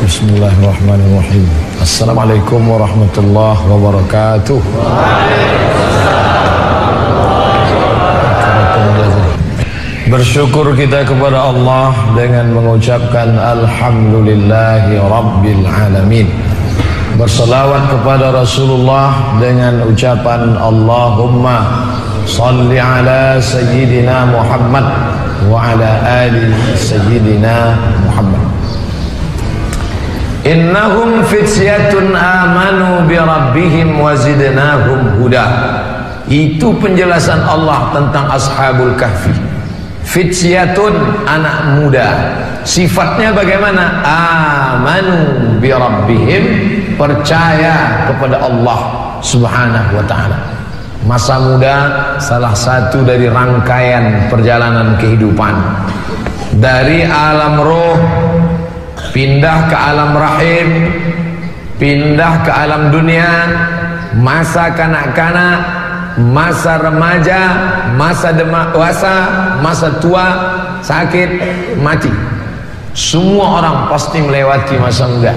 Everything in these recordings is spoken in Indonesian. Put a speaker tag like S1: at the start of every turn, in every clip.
S1: Bismillahirrahmanirrahim. Assalamualaikum warahmatullahi wabarakatuh. Bersyukur kita kepada Allah dengan mengucapkan Alhamdulillahi Rabbil Alamin. Berselawat kepada Rasulullah dengan ucapan Allahumma salli ala Sayyidina Muhammad wa ala ali Sayyidina Muhammad. Innahum fityatun amanu bi rabbihim wa zidnahum huda. Itu penjelasan Allah tentang Ashabul Kahfi. Fityatun, anak muda. Sifatnya bagaimana? Amanu bi rabbihim, percaya kepada Allah Subhanahu wa taala. Masa muda salah satu dari rangkaian perjalanan kehidupan. Dari alam roh pindah ke alam rahim, pindah ke alam dunia, masa kanak-kanak, masa remaja, masa dewasa, masa tua, sakit, mati. Semua orang pasti melewati masa muda.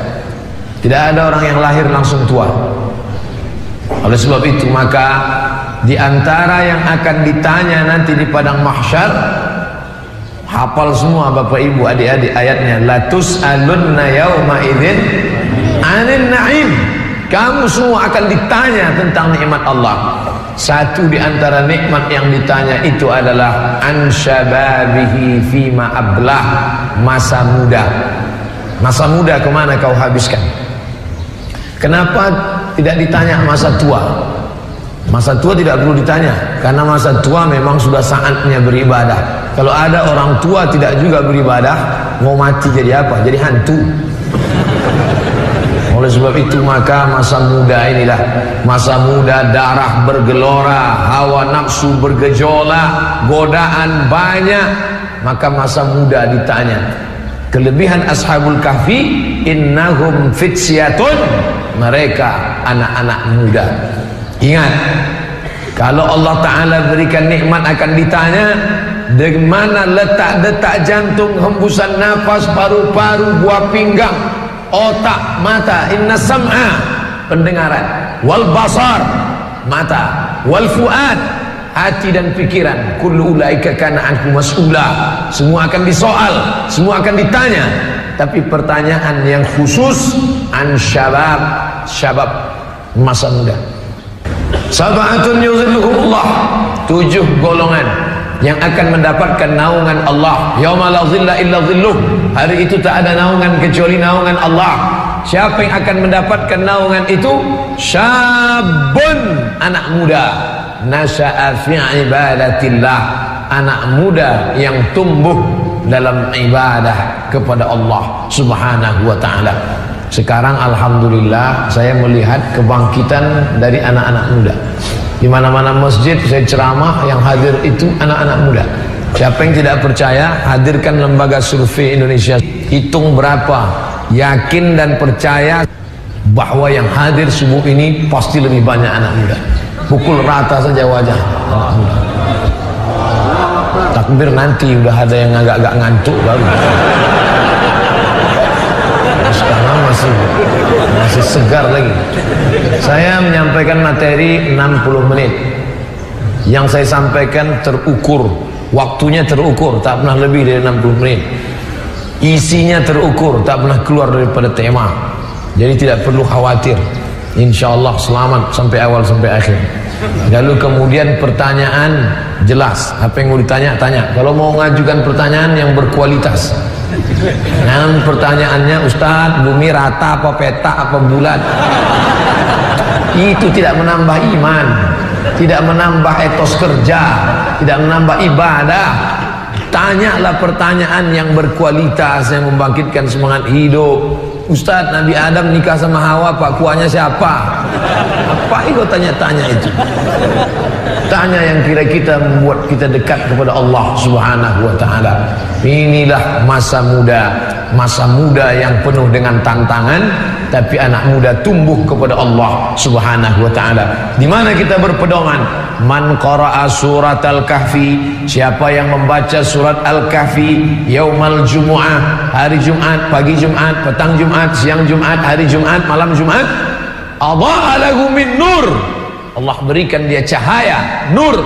S1: Tidak ada orang yang lahir langsung tua. Oleh sebab itu maka di antara yang akan ditanya nanti di padang mahsyar, hafal semua Bapak Ibu adik-adik ayatnya, la tus'alunna yauma idzin 'anil na'im. Kamu semua akan ditanya tentang nikmat Allah. Satu di antara nikmat yang ditanya itu adalah an syababihi fima ablah, masa muda. Masa muda kemana kau habiskan? Kenapa tidak ditanya masa tua? Masa tua tidak perlu ditanya, karena masa tua memang sudah saatnya beribadah. Kalau ada orang tua tidak juga beribadah, mau mati jadi apa? Jadi hantu. Oleh sebab itu maka masa muda inilah masa muda, darah bergelora, hawa nafsu bergejolak, godaan banyak. Maka masa muda ditanya. Kelebihan Ashabul Kahfi, innahum fityatun, mereka anak-anak muda. Ingat, kalau Allah Ta'ala berikan nikmat akan ditanya di mana letak detak jantung, hembusan nafas, paru-paru, buah pinggang, otak, mata. Inna sam'a, pendengaran, wal basar, mata, wal fuad, hati dan pikiran. Kullu ulaika kana anhu mas'ula. Semua akan disoal, semua akan ditanya. Tapi pertanyaan yang khusus an syabab, syabab, masa muda. Sab'atun yuzilluhumullah, 7 golongan yang akan mendapatkan naungan Allah. Yauma la zilla illa zilluh, hari itu tak ada naungan kecuali naungan Allah. Siapa yang akan mendapatkan naungan itu? Syabun, anak muda, nasya'a fi ibadatillah, anak muda yang tumbuh dalam ibadah kepada Allah Subhanahu wa ta'ala. Sekarang alhamdulillah saya melihat kebangkitan dari anak-anak muda. Di mana-mana masjid saya ceramah, yang hadir itu anak-anak muda. Siapa yang tidak percaya, hadirkan lembaga survei Indonesia, hitung berapa yakin dan percaya bahwa yang hadir subuh ini pasti lebih banyak anak muda. Pukul rata saja wajah anak muda. Takbir nanti udah ada yang agak-agak ngantuk baru. Sekarang masih segar lagi. Saya menyampaikan materi 60 menit. Yang saya sampaikan terukur, waktunya terukur, tak pernah lebih dari 60 menit. Isinya terukur, tak pernah keluar daripada tema. Jadi tidak perlu khawatir. Insyaallah selamat sampai awal sampai akhir. Lalu kemudian pertanyaan jelas, apa yang mau ditanya tanya. Kalau mau mengajukan pertanyaan yang berkualitas. Nah, pertanyaannya, Ustadz, bumi rata apa peta apa bulat? Itu tidak menambah iman, tidak menambah etos kerja, tidak menambah ibadah. Tanyalah pertanyaan yang berkualitas, yang membangkitkan semangat hidup. Ustadz, Nabi Adam nikah sama Hawa, Pak kuahnya siapa? Apa kau tanya-tanya itu? Tanya yang kira kita membuat kita dekat kepada Allah Subhanahu wa taala. Inilah masa muda yang penuh dengan tantangan, tapi anak muda tumbuh kepada Allah Subhanahu wa taala. Di mana kita berpedoman? Man qara'a surat Al-Kahfi, siapa yang membaca surat Al-Kahfi yaumal jumu'ah, hari Jumat, pagi Jumat, petang Jumat, siang Jumat, hari Jumat, malam Jumat, adha'a lahu min nur, Allah berikan dia cahaya, nur,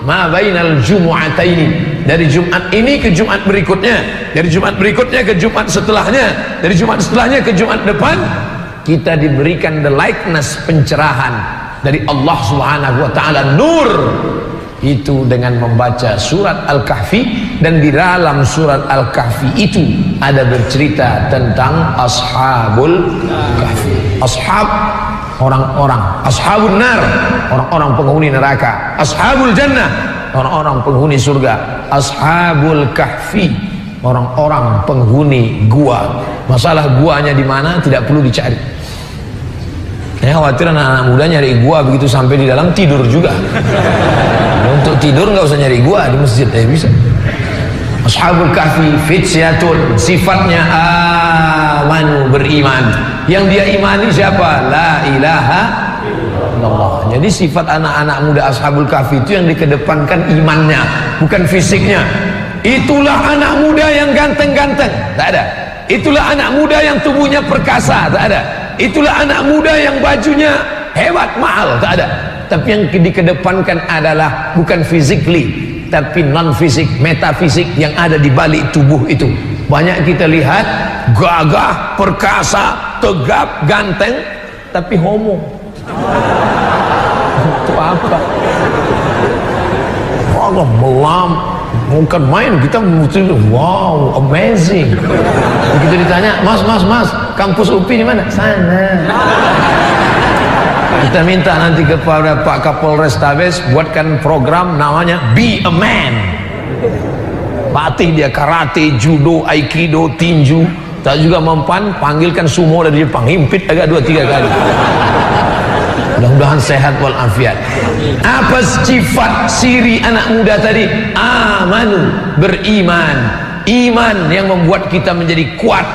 S1: ma bainal jumu'ataini, dari Jumat ini ke Jumat berikutnya, dari Jumat berikutnya ke Jumat setelahnya, dari Jumat setelahnya ke Jumat depan, kita diberikan the likeness, pencerahan dari Allah Subhanahu wa taala, nur. Itu dengan membaca surat Al-Kahfi, dan di dalam surat Al-Kahfi itu ada bercerita tentang ashabul kahfi. Ashab, orang-orang, ashabun nar, orang-orang penghuni neraka, ashabul jannah, orang-orang penghuni surga, ashabul kahfi, orang-orang penghuni gua. Masalah guanya di mana tidak perlu dicari. Saya khawatir anak-anak muda nyari gua begitu sampai di dalam tidur juga. Untuk tidur nggak usah nyari gua di masjid, bisa. Ashabul kahfi fityatun, sifatnya amanu, beriman. Yang dia imani siapa? La ilaha illallah. Jadi sifat anak-anak muda ashabul kahfi itu yang dikedepankan imannya, bukan fisiknya. Itulah anak muda yang ganteng-ganteng, tak ada. Itulah anak muda yang tubuhnya perkasa, tak ada. Itulah anak muda yang bajunya hebat, mahal, tak ada. Tapi yang dikedepankan adalah bukan physically, tapi non-fisik, metafisik yang ada di balik tubuh itu. Banyak kita lihat gagah, perkasa, tegap, ganteng, tapi homo. Itu apa? Allah melam, bukan main, kita mesti wow, amazing. Begitu ditanya, mas, kampus UPI di mana? Sana. Kita minta nanti kepada Pak Kapolres Tabes buatkan program namanya Be a Man. Latih dia karate, judo, aikido, tinju. Tak juga mempan, panggilkan sumo dari Jepang, himpit agak 2-3 kali. Mudah-mudahan sehat walafiat. Apa sifat ciri anak muda tadi? Amanu, beriman. Iman yang membuat kita menjadi kuat.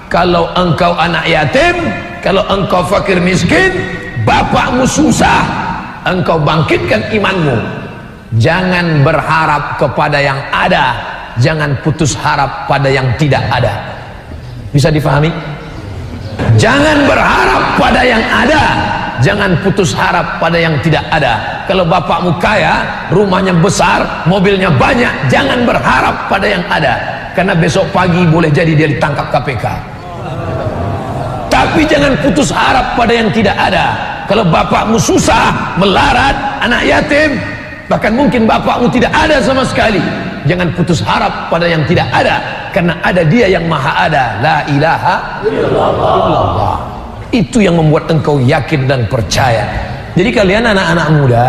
S1: Kalau engkau anak yatim, kalau engkau fakir miskin, bapakmu susah, engkau bangkitkan imanmu. Jangan berharap kepada yang ada, jangan putus harap pada yang tidak ada. Bisa difahami? Jangan berharap pada yang ada, jangan putus harap pada yang tidak ada. Kalau bapakmu kaya, rumahnya besar, mobilnya banyak, jangan berharap pada yang ada, karena besok pagi boleh jadi dia ditangkap KPK. Tapi jangan putus harap pada yang tidak ada. Kalau bapakmu susah, melarat, anak yatim, bahkan mungkin bapakmu tidak ada sama sekali, jangan putus harap pada yang tidak ada, karena ada dia yang maha ada. La ilaha illallah. Itu yang membuat engkau yakin dan percaya. Jadi kalian anak-anak muda,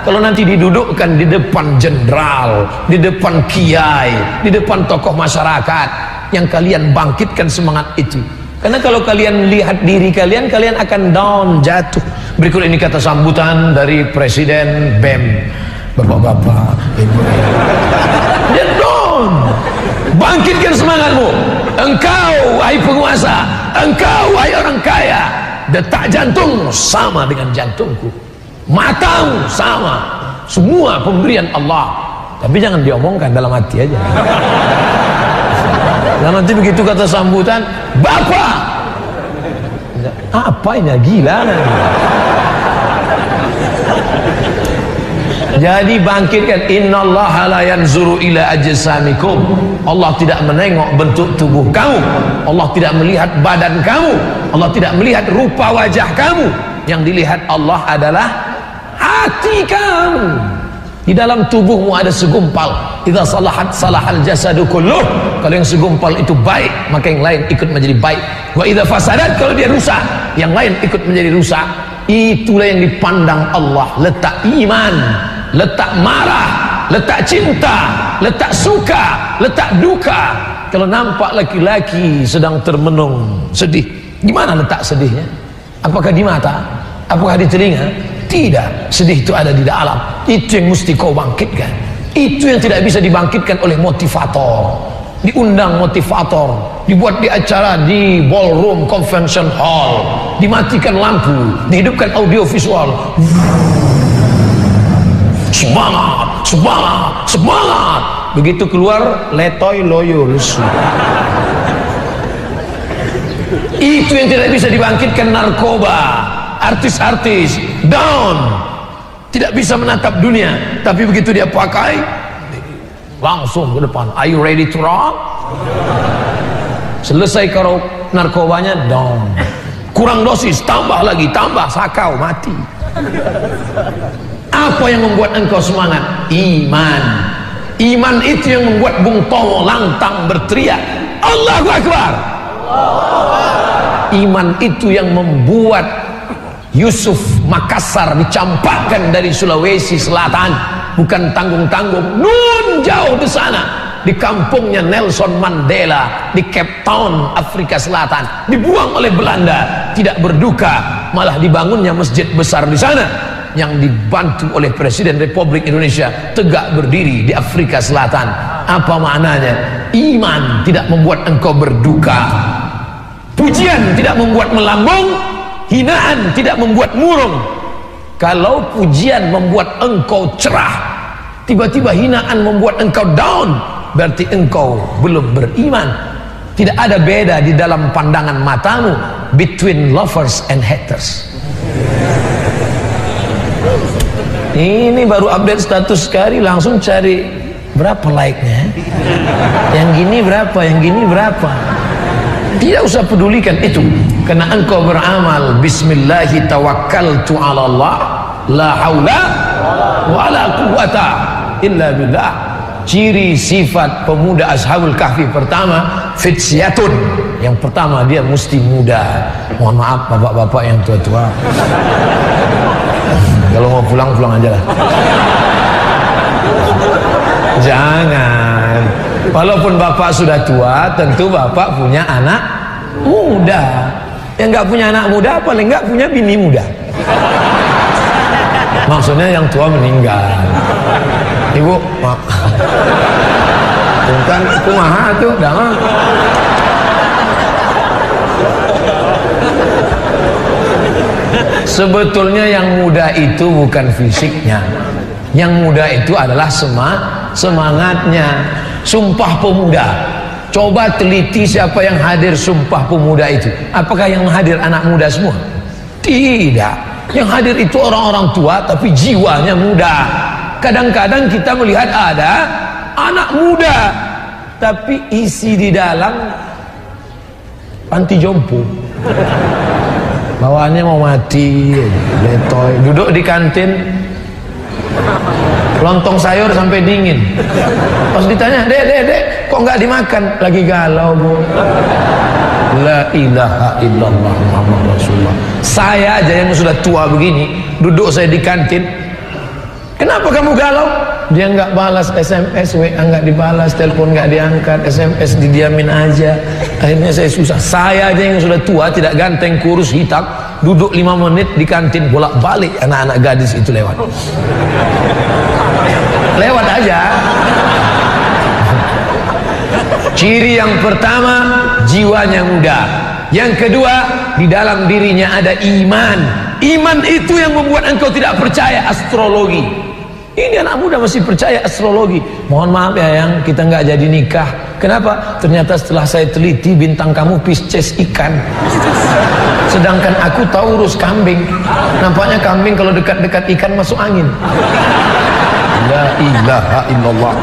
S1: kalau nanti didudukkan di depan jenderal, di depan kiai, di depan tokoh masyarakat, yang kalian bangkitkan semangat itu. Karena kalau kalian lihat diri kalian, kalian akan down, jatuh. Berikut ini kata sambutan dari Presiden BEM. Bapak-bapak, dia down. Bangkitkan semangatmu. Engkau wahai penguasa, engkau wahai orang kaya, detak jantung sama dengan jantungku, matamu sama, semua pemberian Allah. Tapi jangan diomongkan, dalam hati aja. Dalam hati begitu kata sambutan, Bapak, apa ini, gila kan? Jadi bangkitkan. Innallaha la yanzuru ila ajsamikum. Allah tidak menengok bentuk tubuh kamu, Allah tidak melihat badan kamu, Allah tidak melihat rupa wajah kamu. Yang dilihat Allah adalah hati kamu. Di dalam tubuhmu ada segumpal. Idza salahat salahal jasadu kulluh. Kalau yang segumpal itu baik, maka yang lain ikut menjadi baik. Wa idza fasadat, kalau dia rusak, yang lain ikut menjadi rusak. Itulah yang dipandang Allah. Letak iman, letak marah, letak cinta, letak suka, letak duka. Kalau nampak laki-laki sedang termenung sedih, gimana letak sedihnya? Apakah di mata? Apakah di telinga? Tidak. Sedih itu ada di dalam. Itu yang mesti kau bangkitkan. Itu yang tidak bisa dibangkitkan oleh motivator. Diundang motivator, dibuat di acara di ballroom convention hall, dimatikan lampu, dihidupkan audio visual. Semangat, semangat, semangat. Begitu keluar, letoy loyo lesu. Itu yang tidak bisa dibangkitkan narkoba. Artis-artis down, tidak bisa menatap dunia. Tapi begitu dia pakai, langsung ke depan. Are you ready to rock? Selesai kalau narkobanya down, kurang dosis, tambah lagi, tambah sakau, mati. Apa yang membuat engkau semangat? Iman. Iman itu yang membuat Bung Tomo lantang berteriak Allahu Akbar. Iman itu yang membuat Yusuf Makassar dicampakkan dari Sulawesi Selatan, bukan tanggung-tanggung, nun jauh di sana, di kampungnya Nelson Mandela di Cape Town, Afrika Selatan, dibuang oleh Belanda, tidak berduka, malah dibangunnya masjid besar di sana yang dibantu oleh Presiden Republik Indonesia, tegak berdiri di Afrika Selatan. Apa maknanya? Iman tidak membuat engkau berduka, pujian tidak membuat melambung, hinaan tidak membuat murung. Kalau pujian membuat engkau cerah, tiba-tiba hinaan membuat engkau down, berarti engkau belum beriman. Tidak ada beda di dalam pandangan matamu between lovers and haters. Ini baru update status sekali, langsung cari berapa like-nya, yang gini berapa, yang gini berapa. Tidak usah pedulikan itu, karena engkau beramal bismillahi tawakkaltu ala Allah la haula wala quwata illa billah. Ciri sifat pemuda Ashabul Kahfi pertama, fitsyatun. Yang pertama, dia mesti muda. Mohon maaf bapak-bapak yang tua-tua, kalau mau pulang aja lah. Jangan. Walaupun bapak sudah tua, tentu bapak punya anak muda. Yang nggak punya anak muda, paling nggak punya bini muda. Maksudnya yang tua meninggal. Ibu, maaf. Bukan kumaha tuh, jangan. Sebetulnya yang muda itu bukan fisiknya, yang muda itu adalah semangatnya. Sumpah Pemuda, coba teliti siapa yang hadir Sumpah Pemuda itu. Apakah yang hadir anak muda semua? Tidak. Yang hadir itu orang-orang tua tapi jiwanya muda. Kadang-kadang kita melihat ada anak muda tapi isi di dalam panti jompo, bawaannya mau mati, letoy, duduk di kantin, lontong sayur sampai dingin. Pas ditanya, dek, kok nggak dimakan? Lagi galau, Bu. La ilaha illallah Muhammad Rasulullah. Saya aja yang sudah tua begini, duduk saya di kantin, kenapa kamu galau? Dia nggak balas SMS, WA nggak dibalas, telepon nggak diangkat, SMS didiamin aja. Akhirnya saya susah. Saya aja yang sudah tua, tidak ganteng, kurus, hitam, duduk 5 menit di kantin, bolak-balik anak-anak gadis itu lewat aja. Ciri yang pertama, jiwanya muda. Yang kedua, di dalam dirinya ada iman. Iman itu yang membuat engkau tidak percaya astrologi. Ini anak muda masih percaya astrologi. Mohon maaf ya yang kita nggak jadi nikah. Kenapa? Ternyata setelah saya teliti, bintang kamu Pisces ikan, sedangkan aku Taurus kambing. Nampaknya kambing kalau dekat-dekat ikan masuk angin. La ilaha illallah.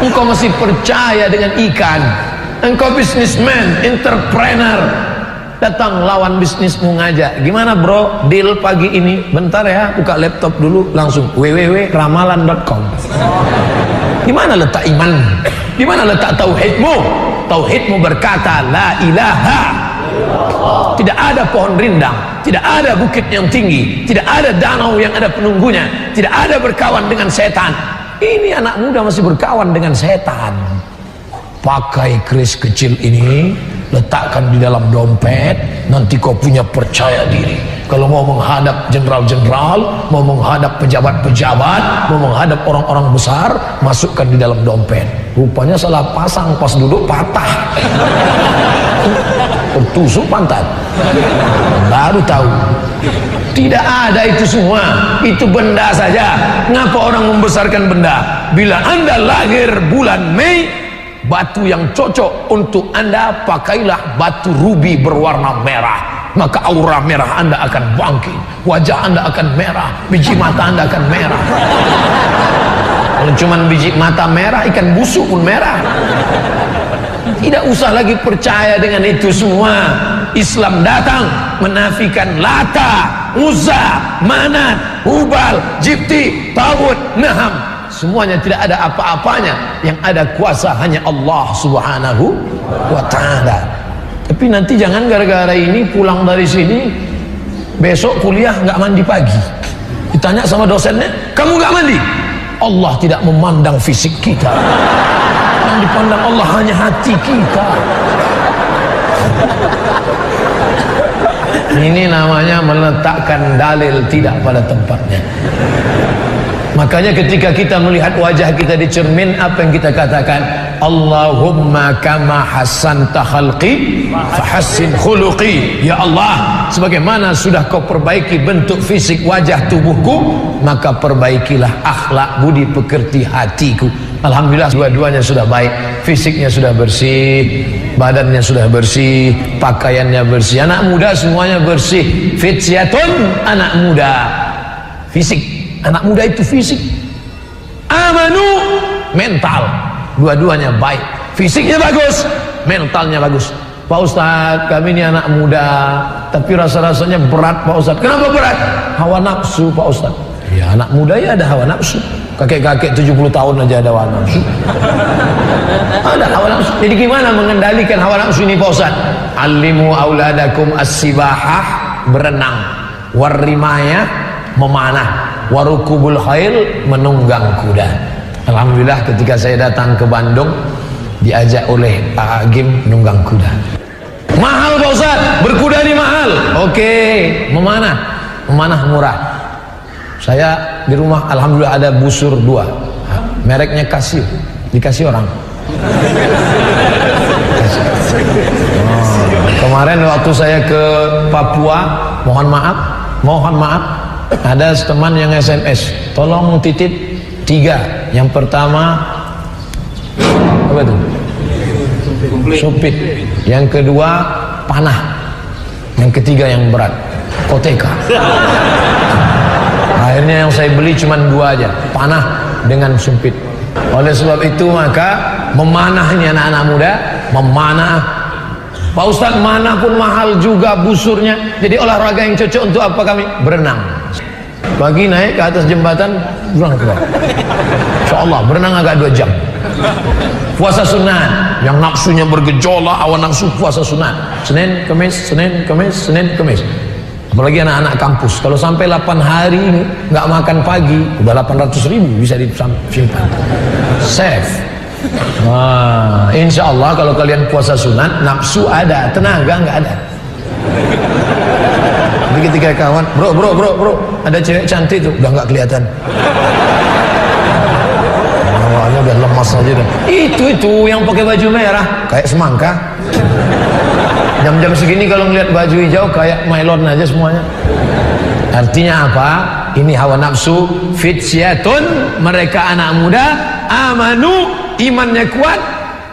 S1: Engkau masih percaya dengan ikan. Engkau businessman, entrepreneur, datang lawan bisnismu ngajak, gimana bro deal pagi ini? Bentar ya, buka laptop dulu, langsung www.ramalan.com. Di mana letak iman? Di mana letak tauhidmu? Tauhidmu berkata la ilaha. Tidak ada pohon rindang, tidak ada bukit yang tinggi, tidak ada danau yang ada penunggunya, tidak ada berkawan dengan setan. Ini anak muda masih berkawan dengan setan. Pakai keris kecil ini,
S2: letakkan di dalam dompet, nanti kau punya percaya diri. Kalau mau menghadap jenderal-jenderal, mau menghadap pejabat-pejabat, mau menghadap orang-orang besar, masukkan di dalam dompet. Rupanya salah pasang, pas duduk patah, tertusuk pantat. Baru tahu tidak ada itu semua, itu benda saja. Ngapa orang membesarkan benda? Bila Anda lahir bulan Mei, batu yang cocok untuk Anda pakailah batu rubi berwarna merah, maka aura merah Anda akan bangkit, wajah Anda akan merah, biji mata Anda akan merah. Kalau cuma biji mata merah, ikan busuk pun merah. Tidak usah lagi percaya dengan itu semua. Islam datang menafikan Lata, Uzza, Manat, Hubal, Jibti, Tawud, Naham. Semuanya tidak ada apa-apanya. Yang ada kuasa hanya Allah Subhanahu wa ta'ala. Tapi nanti jangan gara-gara ini pulang dari sini, besok kuliah nggak mandi pagi. Ditanya sama dosennya, kamu nggak mandi? Allah tidak memandang fisik kita, yang dipandang Allah hanya hati kita. Ini namanya meletakkan dalil tidak pada tempatnya. Makanya ketika kita melihat wajah kita di cermin, apa yang kita katakan? Allahumma kama hasanta khalqi fahassin khuluqi. Ya Allah, sebagaimana sudah kau perbaiki bentuk fisik wajah tubuhku, maka perbaikilah akhlak budi pekerti hatiku. Alhamdulillah dua-duanya sudah baik. Fisiknya sudah bersih, badannya sudah bersih, pakaiannya bersih. Anak muda semuanya bersih. Fityatun, anak muda. Fisik, anak muda itu fisik. Amanu, mental. Dua-duanya baik. Fisiknya bagus, mentalnya bagus. Pak Ustadz, kami ini anak muda, tapi rasa-rasanya berat Pak Ustadz. Kenapa berat? Hawa nafsu Pak Ustadz. Ya, anak muda ya ada hawa nafsu. Kakek-kakek 70 tahun aja ada hawa nafsu. Ada hawa nafsu. Jadi gimana mengendalikan hawa nafsu ini Pak Ustadz? Alimu auladakum as-sibahah, berenang, warrimaya, memanah, warukubul khail, menunggang kuda. Alhamdulillah ketika saya datang ke Bandung, diajak oleh Pak Agim nunggang kuda. Mahal Pak Ustaz, berkuda ini mahal. Oke, memanah murah. Saya di rumah alhamdulillah ada busur 2, mereknya Casio, dikasih orang. Kemarin waktu saya ke Papua, mohon maaf, ada teman yang SMS, tolong titip 3. Yang pertama apa itu? Supit. Yang kedua panah. Yang ketiga yang berat, koteka. Akhirnya yang saya beli cuma 2 aja, panah dengan sumpit. Oleh sebab itu maka memanah ini anak-anak muda, memanah. Pak Ustadz, mana pun mahal juga busurnya. Jadi olahraga yang cocok untuk apa kami? Berenang. Pagi naik ke atas jembatan, pulang keluar. Insyaallah berenang agak 2 jam. Puasa sunat, yang nafsunya bergejolak, awan nafsu puasa sunat. Senin, Kamis, Senin, Kamis, Senin, Kamis. Apalagi anak-anak kampus, kalau sampai 8 hari ini nggak makan pagi, udah 800.000 bisa disimpan. Safe. Wah, insya Allah kalau kalian puasa sunat, nafsu ada, tenaga nggak ada. Jadi ketika kawan, bro, ada cewek cantik tuh, udah nggak kelihatan. Awalnya udah lemas aja dah. Itu yang pakai baju merah, kayak semangka. Jam-jam segini kalau ngeliat baju hijau kayak mylon aja semuanya. Artinya apa? Ini hawa nafsu. Fityatun, mereka anak muda, amanu, imannya kuat,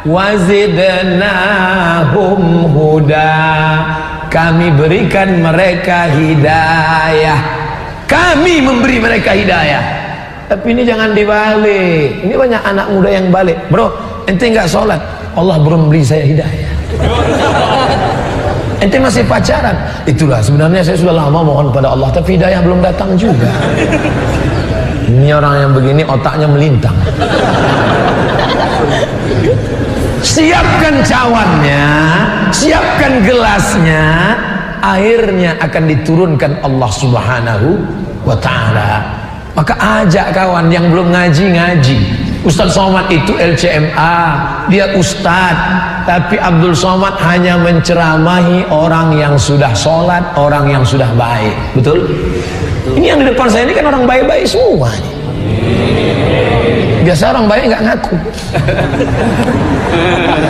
S2: wazidnahum huda, kami berikan mereka hidayah. Kami memberi mereka hidayah. Tapi ini jangan dibalik. Ini banyak anak muda yang balik. Bro, ente nggak sholat, Allah belum beri saya hidayah. Ente masih pacaran. Itulah sebenarnya saya sudah lama mohon pada Allah, tapi hidayah belum datang juga. Ini orang yang begini otaknya melintang. Siapkan cawannya, siapkan gelasnya, airnya akan diturunkan Allah Subhanahu wa ta'ala. Maka ajak kawan yang belum ngaji, Ustaz Somad itu LCMA, dia ustaz, tapi Abdul Somad hanya menceramahi orang yang sudah sholat, orang yang sudah baik. Betul? Ini yang di depan saya ini kan orang baik-baik semua nih. Biasa orang baik nggak ngaku.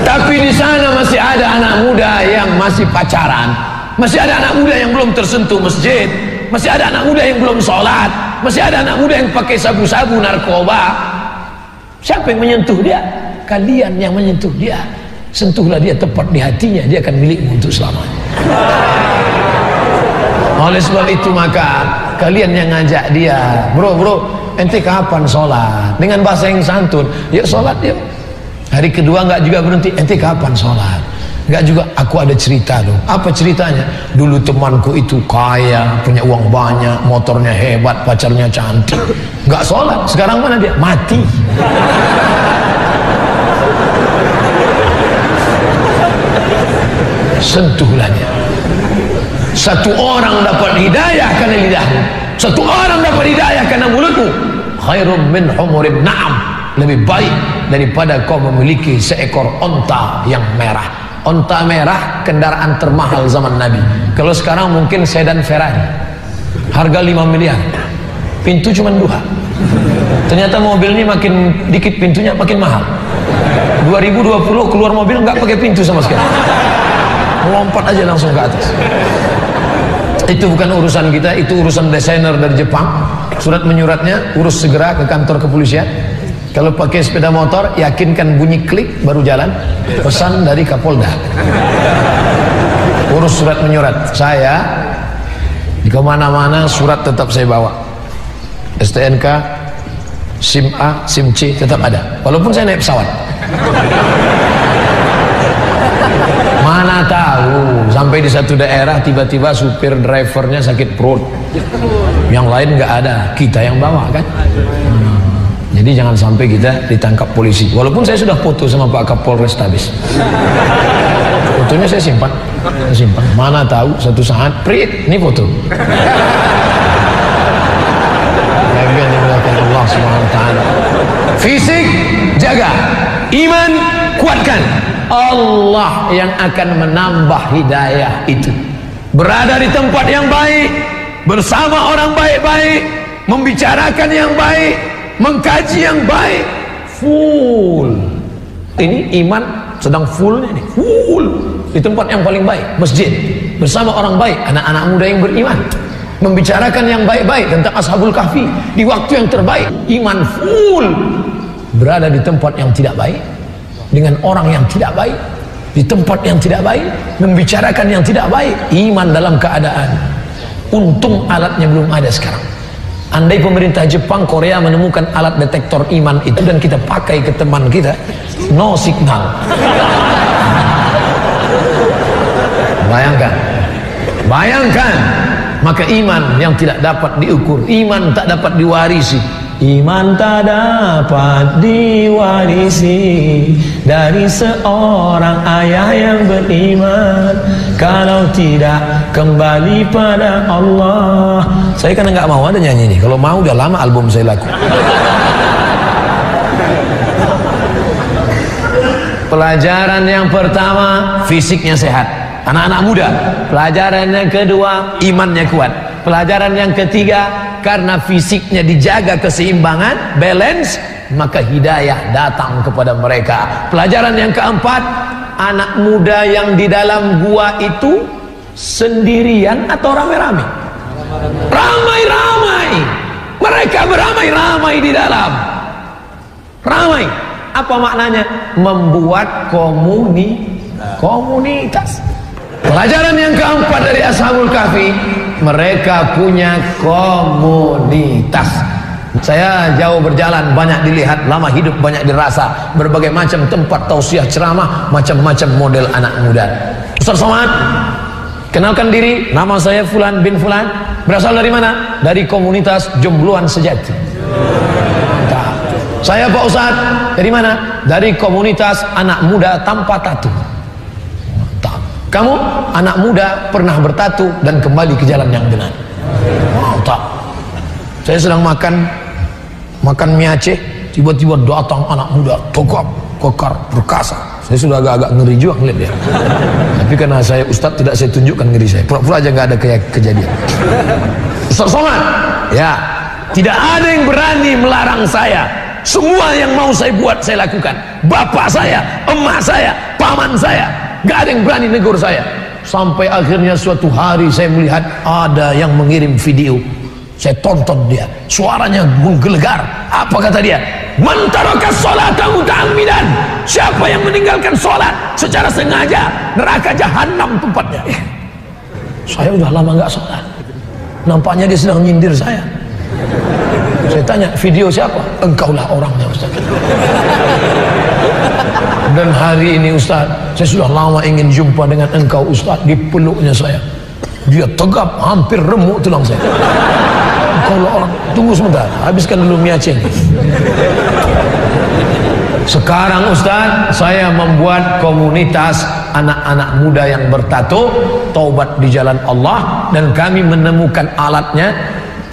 S2: Tapi di sana masih ada anak muda yang masih pacaran, masih ada anak muda yang belum tersentuh masjid, masih ada anak muda yang belum sholat, masih ada anak muda yang pakai sabu-sabu narkoba. Siapa yang menyentuh dia? Kalian yang menyentuh dia. Sentuhlah dia tepat di hatinya, dia akan milikmu untuk selamanya. Oleh sebab itu maka kalian yang ngajak dia, bro, ente kapan sholat? Dengan bahasa yang santun, ya sholat ya. Hari kedua nggak juga berhenti, ente kapan sholat? Nggak juga, aku ada cerita dong. Apa ceritanya? Dulu temanku itu kaya, punya uang banyak, motornya hebat, pacarnya cantik, nggak sholat. Sekarang mana dia? Mati. Sentuhlah dia. Satu orang dapat hidayah karena lidahmu, satu orang dapat hidayah karena mulutmu. Khairum min humurin na'am, lebih baik daripada kau memiliki seekor onta yang merah. Onta merah kendaraan termahal zaman Nabi. Kalau sekarang mungkin sedan Ferrari, harga 5 miliar, pintu cuma 2. Ternyata mobil ini makin dikit pintunya makin mahal. 2020 keluar mobil nggak pakai pintu sama sekali, melompat aja langsung ke atas. Itu bukan urusan kita, itu urusan desainer dari Jepang. Surat menyuratnya, urus segera ke kantor kepolisian. Kalau pakai sepeda motor, yakinkan bunyi klik baru jalan. Pesan dari Kapolda. Urus surat menyurat. Saya di kemana-mana surat tetap saya bawa. STNK, SIM A, SIM C tetap ada. Walaupun saya naik pesawat. Mana tahu sampai di satu daerah tiba-tiba supir drivernya sakit perut, yang lain nggak ada, kita yang bawa kan. Jadi jangan sampai kita ditangkap polisi. Walaupun saya sudah foto sama Pak Kapolres Tabis, fotonya saya simpan. Mana tahu satu saat, prit, ini foto. Yang dimulakan Allah SWT. Fisik jaga, iman kuatkan. Allah yang akan menambah hidayah itu. Berada di tempat yang baik, bersama orang baik-baik, membicarakan yang baik, mengkaji yang baik, full. Ini iman sedang fullnya nih, full di tempat yang paling baik, masjid, bersama orang baik, anak-anak muda yang beriman, membicarakan yang baik-baik tentang Ashabul Kahfi di waktu yang terbaik. Iman full. Berada di tempat yang tidak baik, dengan orang yang tidak baik, di tempat yang tidak baik, membicarakan yang tidak baik, iman dalam keadaan. Untung alatnya belum ada sekarang. Andai pemerintah Jepang, Korea menemukan alat detektor iman itu dan kita pakai ke teman kita, no signal. Bayangkan, maka iman yang tidak dapat diukur, iman tak dapat diwarisi. Iman tak dapat diwarisi dari seorang ayah yang beriman kalau tidak kembali pada Allah. Saya kan nggak mau ada nyanyi nih. Kalau mau udah lama album saya laku. Pelajaran yang pertama, fisiknya sehat, anak-anak muda. Pelajaran yang kedua, imannya kuat. Pelajaran yang ketiga, karena fisiknya dijaga keseimbangan, balance, maka hidayah datang kepada mereka. Pelajaran yang keempat, anak muda yang di dalam gua itu sendirian atau ramai-ramai? Ramai-ramai. Mereka beramai-ramai di dalam. Ramai. Apa maknanya? Membuat komunitas. Pelajaran yang keempat dari Ashabul Kahfi, mereka punya komunitas. Saya jauh berjalan, banyak dilihat, lama hidup banyak dirasa, berbagai macam tempat tausiah ceramah, macam-macam model anak muda. Ustaz Somad, kenalkan diri, nama saya Fulan bin Fulan. Berasal dari mana? Dari komunitas Jombloan Sejati. Saya Pak Ustaz, dari mana? Dari komunitas anak muda tanpa tato. Kamu anak muda pernah bertatu dan kembali ke jalan yang benar. Tak. Saya sedang makan mie Aceh, tiba-tiba datang anak muda, tegap, kekar, perkasa. Saya sudah agak-agak ngeri juga ngeliat dia. Tapi karena saya Ustadz, tidak saya tunjukkan ngeri saya. Pura-pura aja nggak ada kejadian. Ustadz Somad, ya, tidak ada yang berani melarang saya. Semua yang mau saya buat saya lakukan. Bapak saya, emak saya, paman saya, nggak ada yang berani negur saya. Sampai akhirnya suatu hari saya melihat ada yang mengirim video. Saya tonton dia, suaranya menggelegar. Apa kata dia? Man taraka sholata muta'ammidan. Siapa yang meninggalkan sholat secara sengaja, neraka jahanam tempatnya. Saya udah lama nggak sholat. Nampaknya dia sedang nyindir saya. Saya tanya, video siapa? Engkaulah orangnya, Ustaz. Dan hari ini Ustaz, saya sudah lama ingin jumpa dengan engkau Ustaz. Dipeluknya saya, dia tegap, hampir remuk tulang saya. Engkaulah orang. Tunggu sebentar, habiskan dulu mie Aceh. Sekarang Ustaz, saya membuat komunitas anak-anak muda yang bertato, taubat di jalan Allah. Dan kami menemukan alatnya.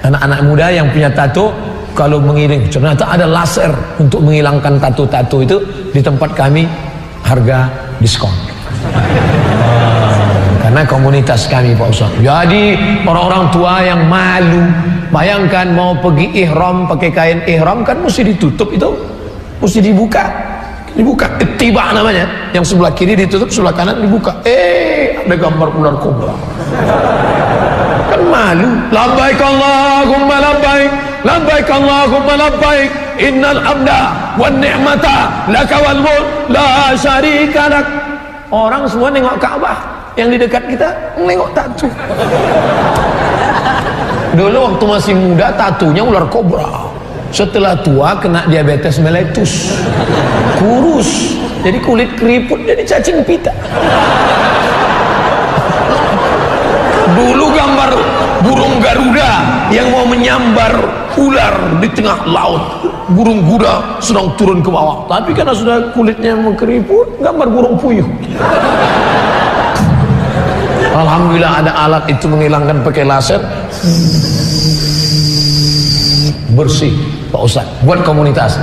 S2: Anak-anak muda yang punya tato, kalau mengiring, ternyata ada laser untuk menghilangkan tato-tato itu. Di tempat kami harga diskon. Karena komunitas kami Pak Ustaz. Jadi orang-orang tua yang malu, bayangkan mau pergi ihram, pakai kain ihram kan mesti ditutup itu, mesti dibuka, ittiba namanya. Yang sebelah kiri ditutup, sebelah kanan dibuka. Ada gambar ular kobra. Kan malu. Labbaik Allahumma labbaik, labbaik Allahumma labbaik, innal hamda wan ni'mata laka wal mulk la syarika lak. Orang semua nengok Ka'bah, yang di dekat kita nengok tatu. Dulu waktu masih muda tatunya ular kobra. Setelah tua kena diabetes meletus, kurus, jadi kulit keriput, jadi cacing pita. Dulu gambar burung Garuda yang mau menyambar ular di tengah laut. Burung Garuda sedang turun ke bawah. Tapi karena sudah kulitnya mengkeriput, gambar burung puyuh. Alhamdulillah ada alat itu menghilangkan pakai laser. Bersih Pak Ustaz. Buat komunitas.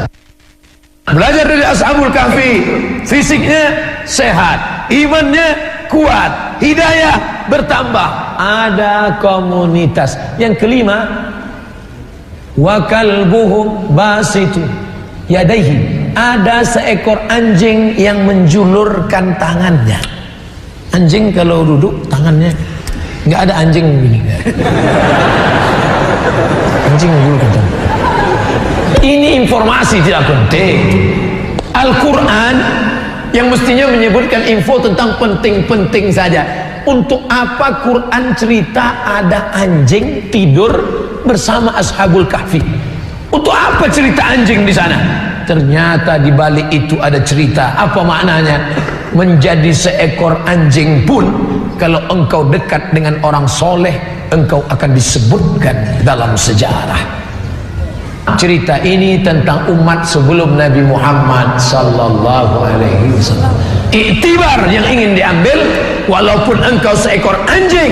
S2: Belajar dari Ashabul Kahfi. Fisiknya sehat, imannya kuat, hidayah bertambah. Ada komunitas. Yang kelima, wa kalbuhum basitu yadaihi. Ada seekor anjing yang menjulurkan tangannya. Anjing kalau duduk tangannya, nggak ada anjing begini. Anjing menjulurkan tangan. Ini informasi tidak penting. Al-Quran yang mestinya menyebutkan info tentang penting-penting saja. Untuk apa Quran cerita ada anjing tidur bersama Ashabul Kahfi? Untuk apa cerita anjing di sana? Ternyata di balik itu ada cerita. Apa maknanya? Menjadi seekor anjing pun, kalau engkau dekat dengan orang soleh, engkau akan disebutkan dalam sejarah. Cerita ini tentang umat sebelum Nabi Muhammad sallallahu alaihi wasallam. Iktibar yang ingin diambil, walaupun engkau seekor anjing,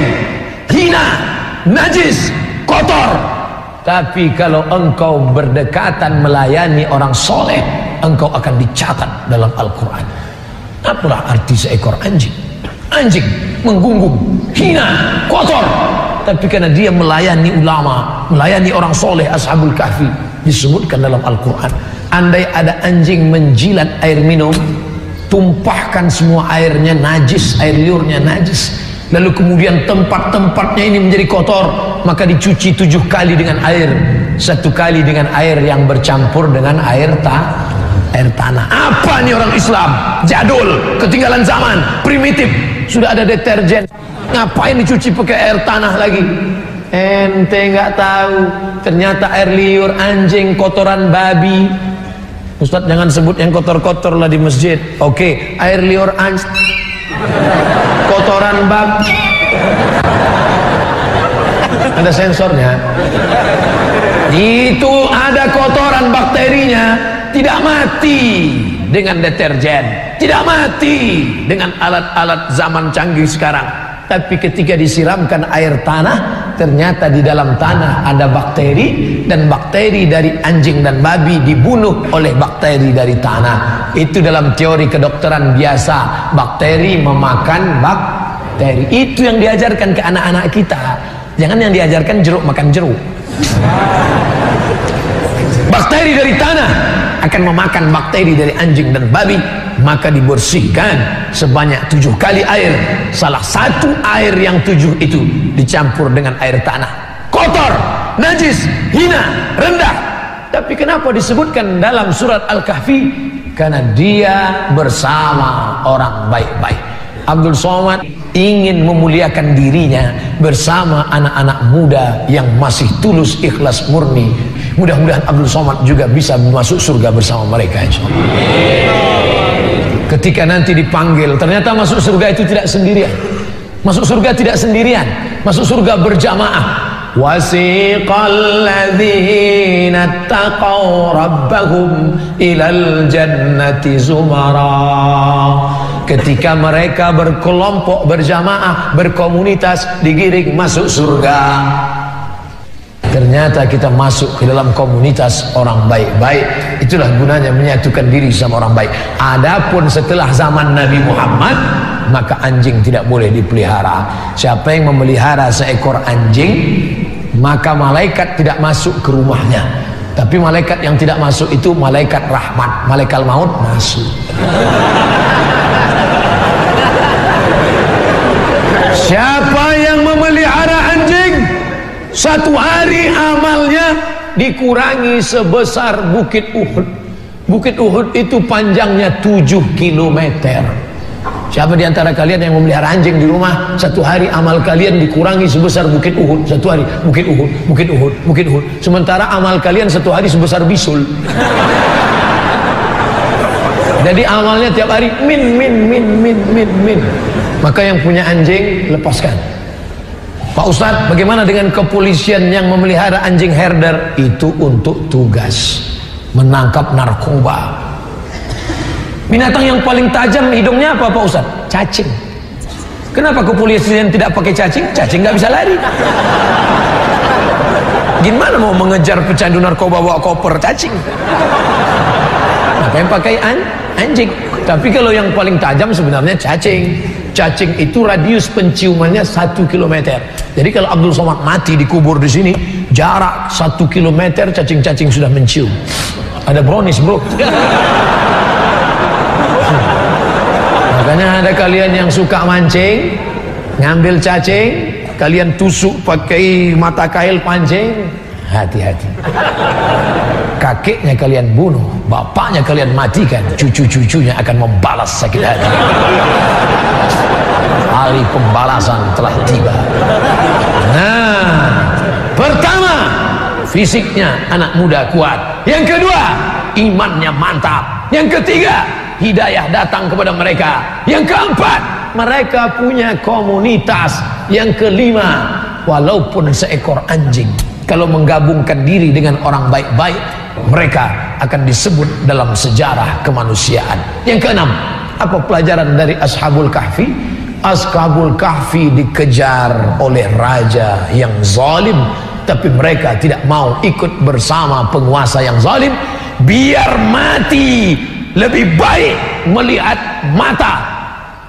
S2: hina, najis, kotor, tapi kalau engkau berdekatan melayani orang soleh, engkau akan dicatat dalam Al-Quran. Apalah arti seekor anjing? Anjing menggunggung, hina, kotor, tapi karena dia melayani ulama, melayani orang soleh, Ashabul Kahfi, disebutkan dalam Al-Quran. Andai ada anjing menjilat air minum, tumpahkan semua airnya najis, air liurnya najis, lalu kemudian tempat-tempatnya ini menjadi kotor, maka dicuci 7 kali dengan air, 1 kali dengan air yang bercampur dengan air tanah. Apa nih orang Islam? Jadul, ketinggalan zaman, primitif. Sudah ada deterjen, ngapain dicuci pakai air tanah lagi? Ente nggak tahu, ternyata air liur anjing, kotoran babi. Ustadz jangan sebut yang kotor-kotor lah di masjid. Oke, air liur anjing, kotoran babi. Ada sensornya. Itu ada kotoran bakterinya, tidak mati dengan deterjen, tidak mati dengan alat-alat zaman canggih sekarang. Tapi ketika disiramkan air tanah, ternyata di dalam tanah ada bakteri dan bakteri dari anjing dan babi dibunuh oleh bakteri dari tanah. Itu dalam teori kedokteran biasa, bakteri memakan bakteri. Itu yang diajarkan ke anak-anak kita. Jangan yang diajarkan jeruk makan jeruk. Bakteri dari tanah akan memakan bakteri dari anjing dan babi, maka dibersihkan sebanyak 7 kali air. Salah satu air yang 7 itu dicampur dengan air tanah. Kotor, najis, hina, rendah. Tapi kenapa disebutkan dalam surat Al-Kahfi? Karena dia bersama orang baik-baik. Abdul Somad ingin memuliakan dirinya bersama anak-anak muda yang masih tulus, ikhlas, murni. Mudah-mudahan Abdul Somad juga bisa masuk surga bersama mereka, insyaallah. Ketika nanti dipanggil, ternyata masuk surga itu tidak sendirian. Masuk surga tidak sendirian, masuk surga berjamaah. Wasiqal ladzina taqaw rabbahum ilal jannati zumara. Ketika mereka berkelompok, berjamaah, berkomunitas, digiring masuk surga. Ternyata kita masuk ke dalam komunitas orang baik-baik. Itulah gunanya menyatukan diri sama orang baik. Adapun setelah zaman Nabi Muhammad, maka anjing tidak boleh dipelihara. Siapa yang memelihara seekor anjing, maka malaikat tidak masuk ke rumahnya. Tapi malaikat yang tidak masuk itu malaikat rahmat, malaikat maut masuk. Siapa yang memelihara anjing, satu hari amalnya dikurangi sebesar Bukit Uhud. Bukit Uhud itu panjangnya 7 kilometer. Siapa di antara kalian yang memelihara anjing di rumah, satu hari amal kalian dikurangi sebesar Bukit Uhud. Satu hari Bukit Uhud, Bukit Uhud, Bukit Uhud. Sementara amal kalian satu hari sebesar bisul. Jadi amalnya tiap hari min. Maka yang punya anjing lepaskan. Pak Ustadz, bagaimana dengan kepolisian yang memelihara anjing herder? Itu untuk tugas menangkap narkoba. Binatang yang paling tajam hidungnya apa Pak Ustadz? Cacing. Kenapa kepolisian tidak pakai cacing? Cacing nggak bisa lari. Gimana mau mengejar pecandu narkoba bawa koper cacing? Makanya pakai anjing. Tapi kalau yang paling tajam sebenarnya cacing. Cacing itu radius penciumannya 1 kilometer. Jadi kalau Abdul Somad mati dikubur di sini, jarak 1 kilometer cacing-cacing sudah mencium. Ada brownies bro. Makanya ada kalian yang suka mancing, ngambil cacing, kalian tusuk pakai mata kail pancing, hati-hati. Kakeknya kalian bunuh, bapaknya kalian matikan, cucu-cucunya akan membalas sakit hati. Hari pembalasan telah tiba. Nah, pertama, fisiknya anak muda kuat. Yang kedua, imannya mantap. Yang ketiga, hidayah datang kepada mereka. Yang keempat, mereka punya komunitas. Yang kelima, walaupun seekor anjing, kalau menggabungkan diri dengan orang baik-baik, mereka akan disebut dalam sejarah kemanusiaan. Yang keenam, apa pelajaran dari Ashabul Kahfi? Ashabul Kahfi dikejar oleh raja yang zalim, tapi mereka tidak mau ikut bersama penguasa yang zalim. Biar mati, lebih baik melihat mata,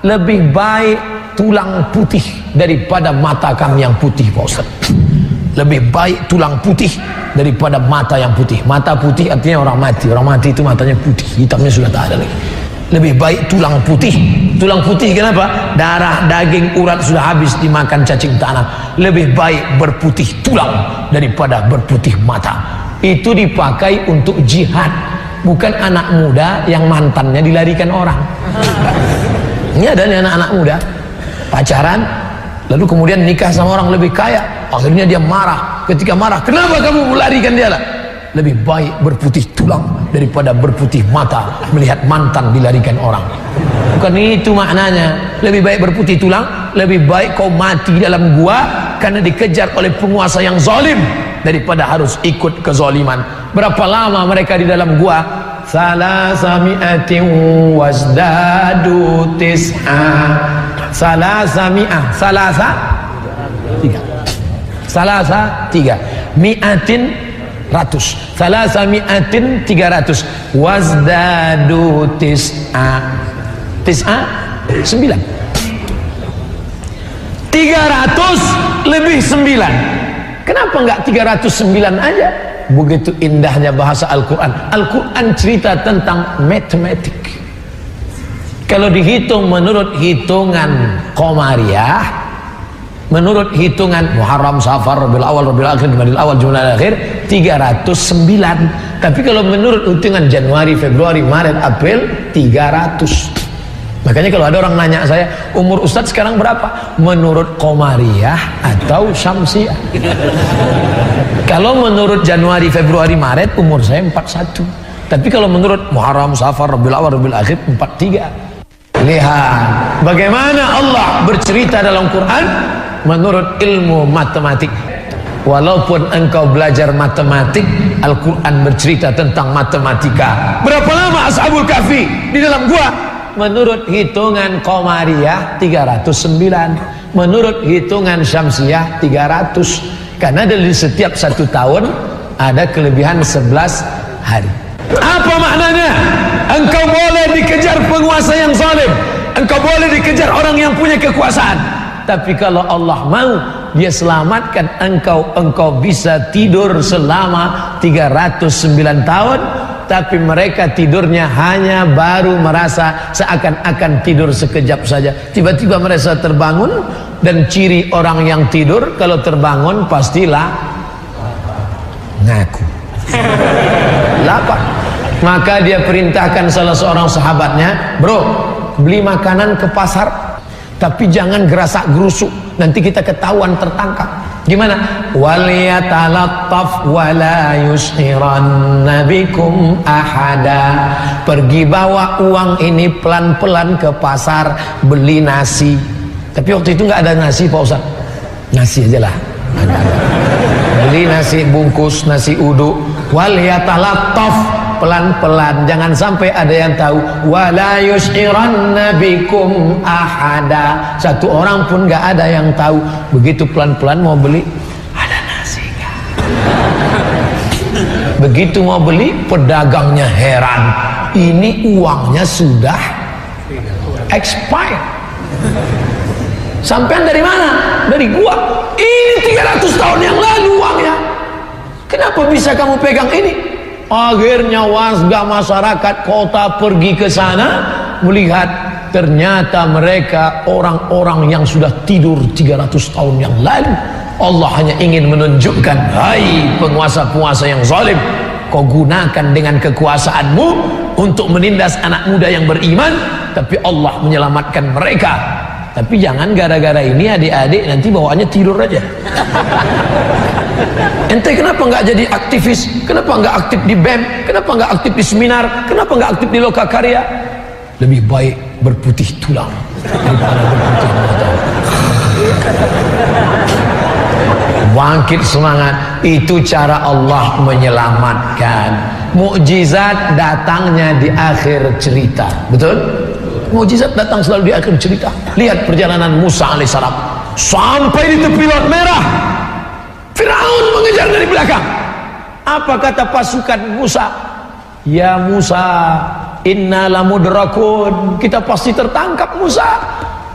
S2: lebih baik tulang putih daripada mata kami yang putih, Pak Ustaz. Lebih baik tulang putih daripada mata yang putih. Mata putih artinya orang mati. Orang mati itu matanya putih, hitamnya sudah tak ada lagi. Lebih baik tulang putih. Tulang putih kenapa? Darah, daging, urat sudah habis dimakan cacing tanah. Lebih baik berputih tulang daripada berputih mata. Itu dipakai untuk jihad, bukan anak muda yang mantannya dilarikan orang. Ini ada nih anak-anak muda pacaran, lalu kemudian nikah sama orang lebih kaya. Akhirnya dia marah. Ketika marah, kenapa kamu melarikan dia lah? Lebih baik berputih tulang daripada berputih mata melihat mantan dilarikan orang. Bukan itu maknanya. Lebih baik berputih tulang, lebih baik kau mati dalam gua karena dikejar oleh penguasa yang zalim daripada harus ikut kezaliman. Berapa lama mereka di dalam gua? Salasami'atin wasdadu tis'a. Salasami'ah. Salasa tiga. Salasa tiga. Mi'atin Thalasami'atin 300. Wazdadu tis'a 9. 300 lebih 9. Kenapa enggak 309 aja? Begitu indahnya bahasa Al-Quran. Al-Quran cerita tentang matematik. Kalau dihitung menurut hitungan Qamariyah, menurut hitungan Muharram, Safar, Rabiul Awal, Rabiul Akhir, Jumadil Awal, Jumadil Akhir 309. Tapi kalau menurut hitungan Januari, Februari, Maret, April 300. Makanya kalau ada orang nanya saya, umur Ustadz sekarang berapa? Menurut Qamariyah atau Syamsiyah? Kalau menurut Januari, Februari, Maret, umur saya 41. Tapi kalau menurut Muharram, Safar, Rabiul Awal, Rabiul Akhir 43. Lihat bagaimana Allah bercerita dalam Quran menurut ilmu matematik. Walaupun engkau belajar matematik, Al-Quran bercerita tentang matematika. Berapa lama Ashabul Kahfi di dalam gua? Menurut hitungan Qamariyah 309, menurut hitungan Syamsiyah 300. Karena dari setiap 1 tahun ada kelebihan 11 hari. Apa maknanya? Engkau boleh dikejar penguasa yang zalim, engkau boleh dikejar orang yang punya kekuasaan, tapi kalau Allah mau Dia selamatkan engkau bisa tidur selama 309 tahun. Tapi mereka tidurnya hanya baru merasa seakan-akan tidur sekejap saja. Tiba-tiba mereka terbangun. Dan ciri orang yang tidur kalau terbangun pastilah ngaku lapar. Maka dia perintahkan salah seorang sahabatnya, bro, beli makanan ke pasar, tapi jangan gerasak gerusuk, nanti kita ketahuan tertangkap. Gimana? Waliyatalattaf wala yushiranna bikum ahada. Pergi bawa uang ini pelan-pelan ke pasar, beli nasi. Tapi waktu itu nggak ada nasi Pak Ustaz. Nasi aja lah. Beli nasi bungkus, nasi uduk. Waliyatalattaf, pelan-pelan, jangan sampai ada yang tahu. Wala yushiranna bikum ahada. Satu orang pun nggak ada yang tahu. Begitu pelan-pelan mau beli, ada nasi nggak? Begitu mau beli, pedagangnya heran, ini uangnya sudah expired. Sampean dari mana? Dari gua. Ini 300 tahun yang lalu uangnya. Kenapa bisa kamu pegang ini? Akhirnya warga masyarakat kota pergi ke sana, melihat ternyata mereka orang-orang yang sudah tidur 300 tahun yang lalu. Allah hanya ingin menunjukkan, hai penguasa-penguasa yang zalim, kau gunakan dengan kekuasaanmu untuk menindas anak muda yang beriman, tapi Allah menyelamatkan mereka. Tapi jangan gara-gara ini adik-adik nanti bawaannya tidur aja. Ente kenapa nggak jadi aktivis? Kenapa nggak aktif di BEM? Kenapa nggak aktif di seminar? Kenapa nggak aktif di Lokakarya? Lebih baik berputih tulang daripada berputih mata. Bangkit semangat. Itu cara Allah menyelamatkan. Mukjizat datangnya di akhir cerita. Betul? Mukjizat datang selalu di akhir cerita. Lihat perjalanan Musa alaihissalam sampai di tepi Laut Merah. Firaun mengejar dari belakang. Apa kata pasukan Musa? Ya Musa, inna lamudrakun. Kita pasti tertangkap Musa.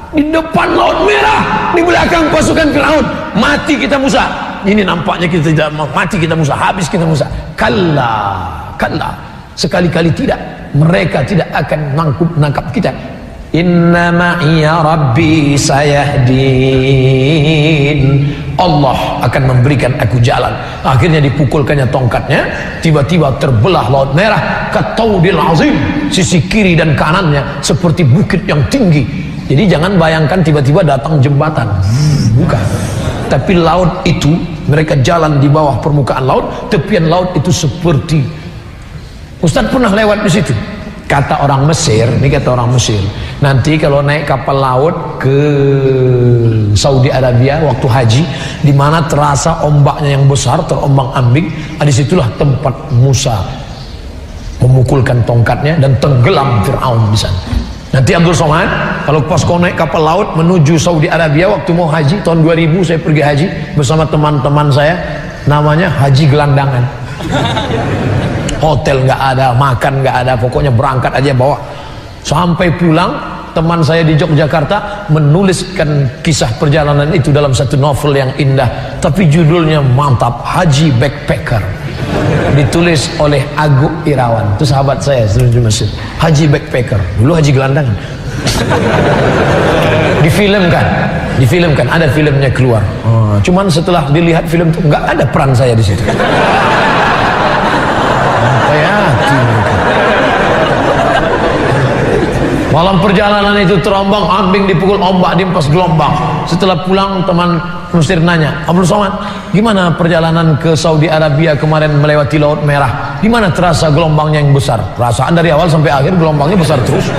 S2: Di depan Laut Merah, di belakang pasukan Firaun. Mati kita Musa. Ini nampaknya kita tidak mati kita Musa, habis kita Musa. Kalla, kalla. Sekali-kali tidak. Mereka tidak akan nangkap kita. Inna ma'iya rabbi sayahdin. Allah akan memberikan aku jalan. Akhirnya dipukulkannya tongkatnya. Tiba-tiba terbelah Laut Merah. Kataudil azim. Sisi kiri dan kanannya seperti bukit yang tinggi. Jadi jangan bayangkan tiba-tiba datang jembatan. Bukan. Tapi laut itu, mereka jalan di bawah permukaan laut. Tepian laut itu seperti, Ustaz pernah lewat di situ. Kata orang Mesir, ini kata orang Mesir, nanti kalau naik kapal laut ke Saudi Arabia waktu haji, di mana terasa ombaknya yang besar, terombang-ambing, disitulah tempat Musa memukulkan tongkatnya dan tenggelam Fir'aun di sana. Nanti Abdul Somad, kalau pas kau naik kapal laut menuju Saudi Arabia waktu mau haji tahun 2000, saya pergi haji bersama teman-teman saya, namanya Haji Gelandangan. Hotel nggak ada, makan nggak ada, pokoknya berangkat aja bawa. Sampai pulang, teman saya di Yogyakarta menuliskan kisah perjalanan itu dalam satu novel yang indah, tapi judulnya mantap, Haji Backpacker. Ditulis oleh Agung Irawan, itu sahabat saya di Mesir. Haji Backpacker, dulu Haji Gelandangan. Difilmkan, ada filmnya keluar. Cuman setelah dilihat film itu nggak ada peran saya di situ. Malam perjalanan itu terombang ambing, dipukul ombak, diempas gelombang. Setelah pulang teman Mesir nanya, Abdul Somad, gimana perjalanan ke Saudi Arabia kemarin melewati Laut Merah? Gimana terasa gelombangnya yang besar? Perasaan dari awal sampai akhir gelombangnya besar terus.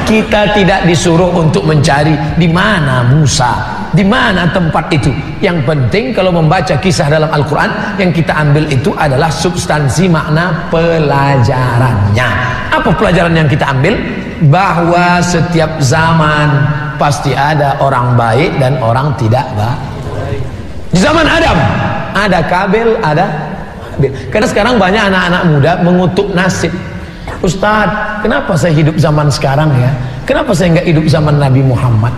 S2: Kita tidak disuruh untuk mencari di mana Musa, di mana tempat itu. Yang penting kalau membaca kisah dalam Al-Quran, yang kita ambil itu adalah substansi makna pelajarannya. Apa pelajaran yang kita ambil? Bahwa setiap zaman pasti ada orang baik dan orang tidak baik. Di zaman Adam ada Kabil, ada Habil. Karena sekarang banyak anak-anak muda mengutuk nasib. Ustadz, kenapa saya hidup zaman sekarang ya? Kenapa saya nggak hidup zaman Nabi Muhammad?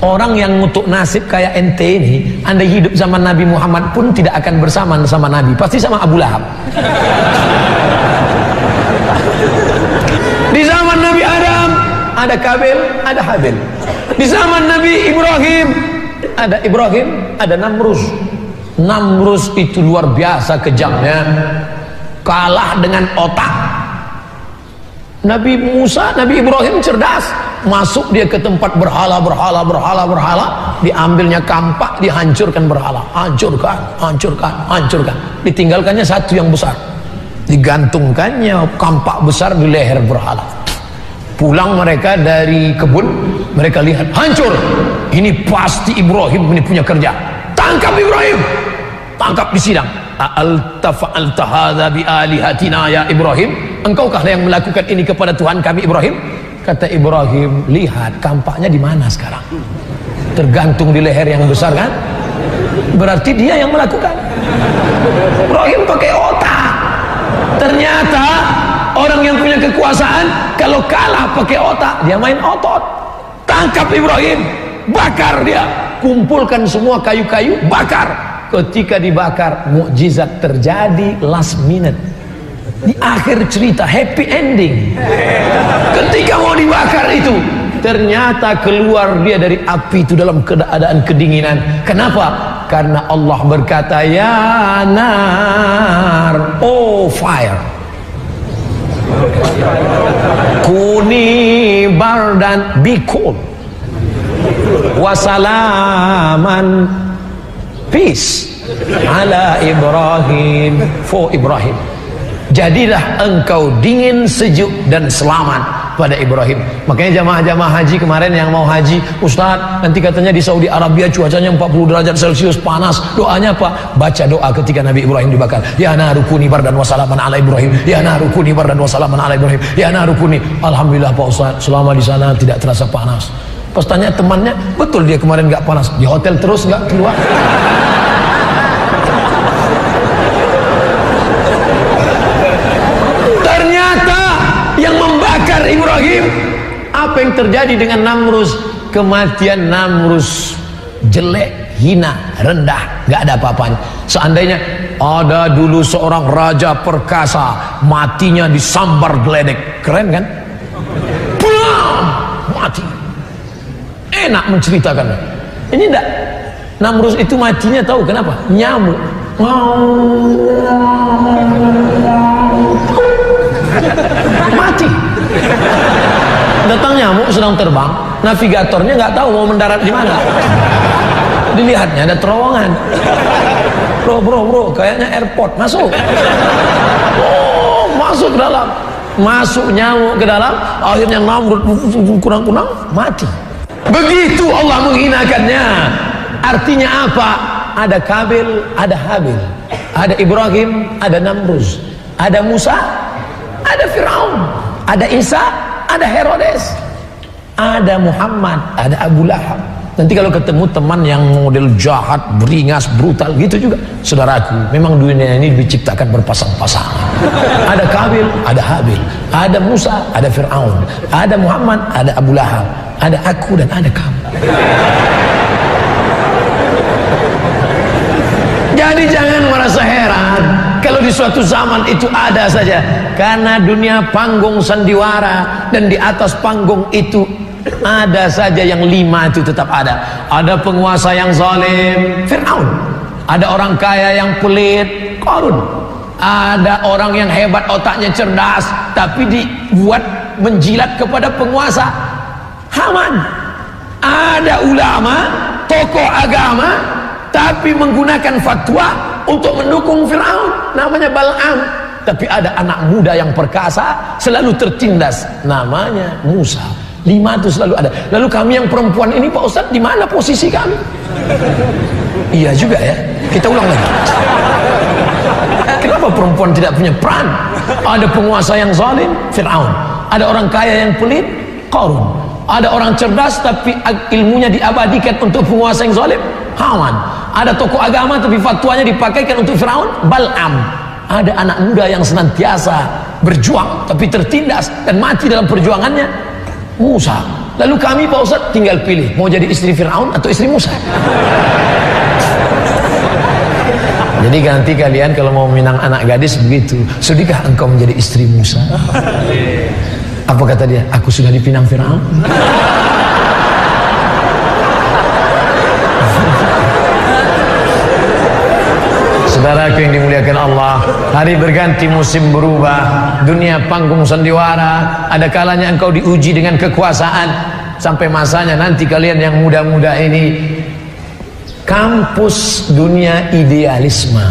S2: Orang yang ngutuk nasib kayak ente ini, anda hidup zaman Nabi Muhammad pun tidak akan bersama sama Nabi, pasti sama Abu Lahab. Di zaman Nabi Adam ada Kabil, ada Habil. Di zaman Nabi Ibrahim, ada Namrus. Namrus itu luar biasa kejamnya, kalah dengan otak. Nabi Musa, Nabi Ibrahim cerdas, masuk dia ke tempat berhala, diambilnya kampak, dihancurkan berhala, hancurkan, ditinggalkannya satu yang besar, digantungkannya kampak besar di leher berhala. Pulang mereka dari kebun, mereka lihat hancur, ini pasti Ibrahim ini punya kerja, tangkap Ibrahim, tangkap di sidang. Fa'alta hadza bi alihatina ya Ibrahim, engkaukah yang melakukan ini kepada Tuhan kami Ibrahim? Kata Ibrahim, lihat kampaknya di mana sekarang, tergantung di leher yang besar kan, berarti dia yang melakukan. Ibrahim pakai otak. Ternyata orang yang punya kekuasaan kalau kalah pakai otak, dia main otot. Tangkap Ibrahim, bakar dia, kumpulkan semua kayu-kayu, bakar. Ketika dibakar, mukjizat terjadi last minute. Di akhir cerita, happy ending. Ketika mau dibakar itu, ternyata keluar dia dari api itu dalam keadaan kedinginan. Kenapa? Karena Allah berkata, ya nar, oh fire, kuni bardan, be cool, wasalaman, peace ala Ibrahim, for Ibrahim. Jadilah engkau dingin, sejuk dan selamat pada Ibrahim. Makanya jamaah-jamaah haji kemarin yang mau haji, Ustadz nanti katanya di Saudi Arabia cuacanya 40 derajat Celcius panas, doanya apa? Baca doa ketika Nabi Ibrahim dibakar, ya narukuni bardan wasalaman ala Ibrahim, ya narukuni bardan wasalaman ala Ibrahim, ya narukuni. Alhamdulillah Pak Ustadz, selama di sana tidak terasa panas. Pas tanya temannya, betul dia kemarin gak panas, di hotel terus gak keluar. Ternyata yang membakar Ibrahim, apa yang terjadi dengan Namrus? Kematian Namrus jelek, hina, rendah, gak ada apa-apanya. Seandainya ada dulu seorang raja perkasa, matinya disambar geledek, keren kan? Bam! Mati. Enak menceritakannya. Ini enggak, Namrus itu matinya tahu kenapa? Nyamuk. Mati. Datang nyamuk sedang terbang, navigatornya nggak tahu mau mendarat di mana. Dilihatnya ada terowongan. Bro, kayaknya airport, masuk. Oh, masuk ke dalam. Masuk nyamuk ke dalam, akhirnya Namrud kurang-kurang mati. Begitu Allah menghinakannya. Artinya apa? Ada Kabil, ada Habil, ada Ibrahim, ada Namrus, ada Musa, ada Firaun, ada Isa, ada Herodes, ada Muhammad, ada Abu Lahab. Nanti kalau ketemu teman yang model jahat, beringas, brutal gitu juga, saudaraku, memang dunia ini diciptakan berpasang-pasangan. Ada Kabil, ada Habil, ada Musa, ada Fir'aun, ada Muhammad, ada Abu Lahab, ada aku dan ada kamu. Jadi jangan merasa heran kalau di suatu zaman itu ada saja, karena dunia panggung sandiwara, dan di atas panggung itu ada saja yang 5 itu tetap ada. Ada penguasa yang zalim, Fir'aun. Ada orang kaya yang pelit, Qarun. Ada orang yang hebat, otaknya cerdas, tapi dibuat menjilat kepada penguasa, Haman. Ada ulama, tokoh agama, tapi menggunakan fatwa untuk mendukung Fir'aun, namanya Bal'am. Tapi ada anak muda yang perkasa, selalu tertindas, namanya Musa. 5 itu selalu ada. Lalu kami yang perempuan ini, Pak Ustadz, di mana posisi kami? Iya juga ya. Kita ulang lagi. Kenapa perempuan tidak punya peran? Ada penguasa yang zalim, Fir'aun. Ada orang kaya yang pelit, Qarun. Ada orang cerdas tapi ilmunya diabadikan untuk penguasa yang zalim, Haman. Ada tokoh agama tapi fatwanya dipakaikan untuk Fir'aun, Bal'am. Ada anak muda yang senantiasa berjuang tapi tertindas dan mati dalam perjuangannya, Musa. Lalu kami, Pak Ustadz, tinggal pilih mau jadi istri Fir'aun atau istri Musa. Jadi ganti kalian kalau mau minang anak gadis begitu, sudahkah engkau menjadi istri Musa? Apa kata dia? Aku sudah dipinang Fir'aun. Saudaraku yang dimuliakan Allah, hari berganti, musim berubah, dunia panggung sandiwara. Ada kalanya engkau diuji dengan kekuasaan, sampai masanya nanti kalian yang muda-muda ini, kampus dunia idealisme,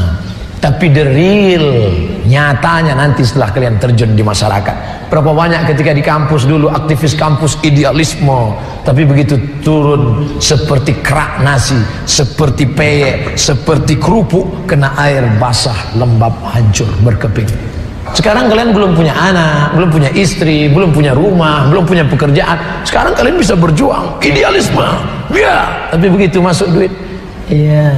S2: tapi the real, nyatanya nanti setelah kalian terjun di masyarakat. Berapa banyak ketika di kampus dulu aktivis kampus idealisme, tapi begitu turun seperti kerak nasi, seperti peyek, seperti kerupuk kena air basah, lembab, hancur, berkeping. Sekarang kalian belum punya anak, belum punya istri, belum punya rumah, belum punya pekerjaan. Sekarang kalian bisa berjuang idealisme, ya. Tapi begitu masuk duit, iya.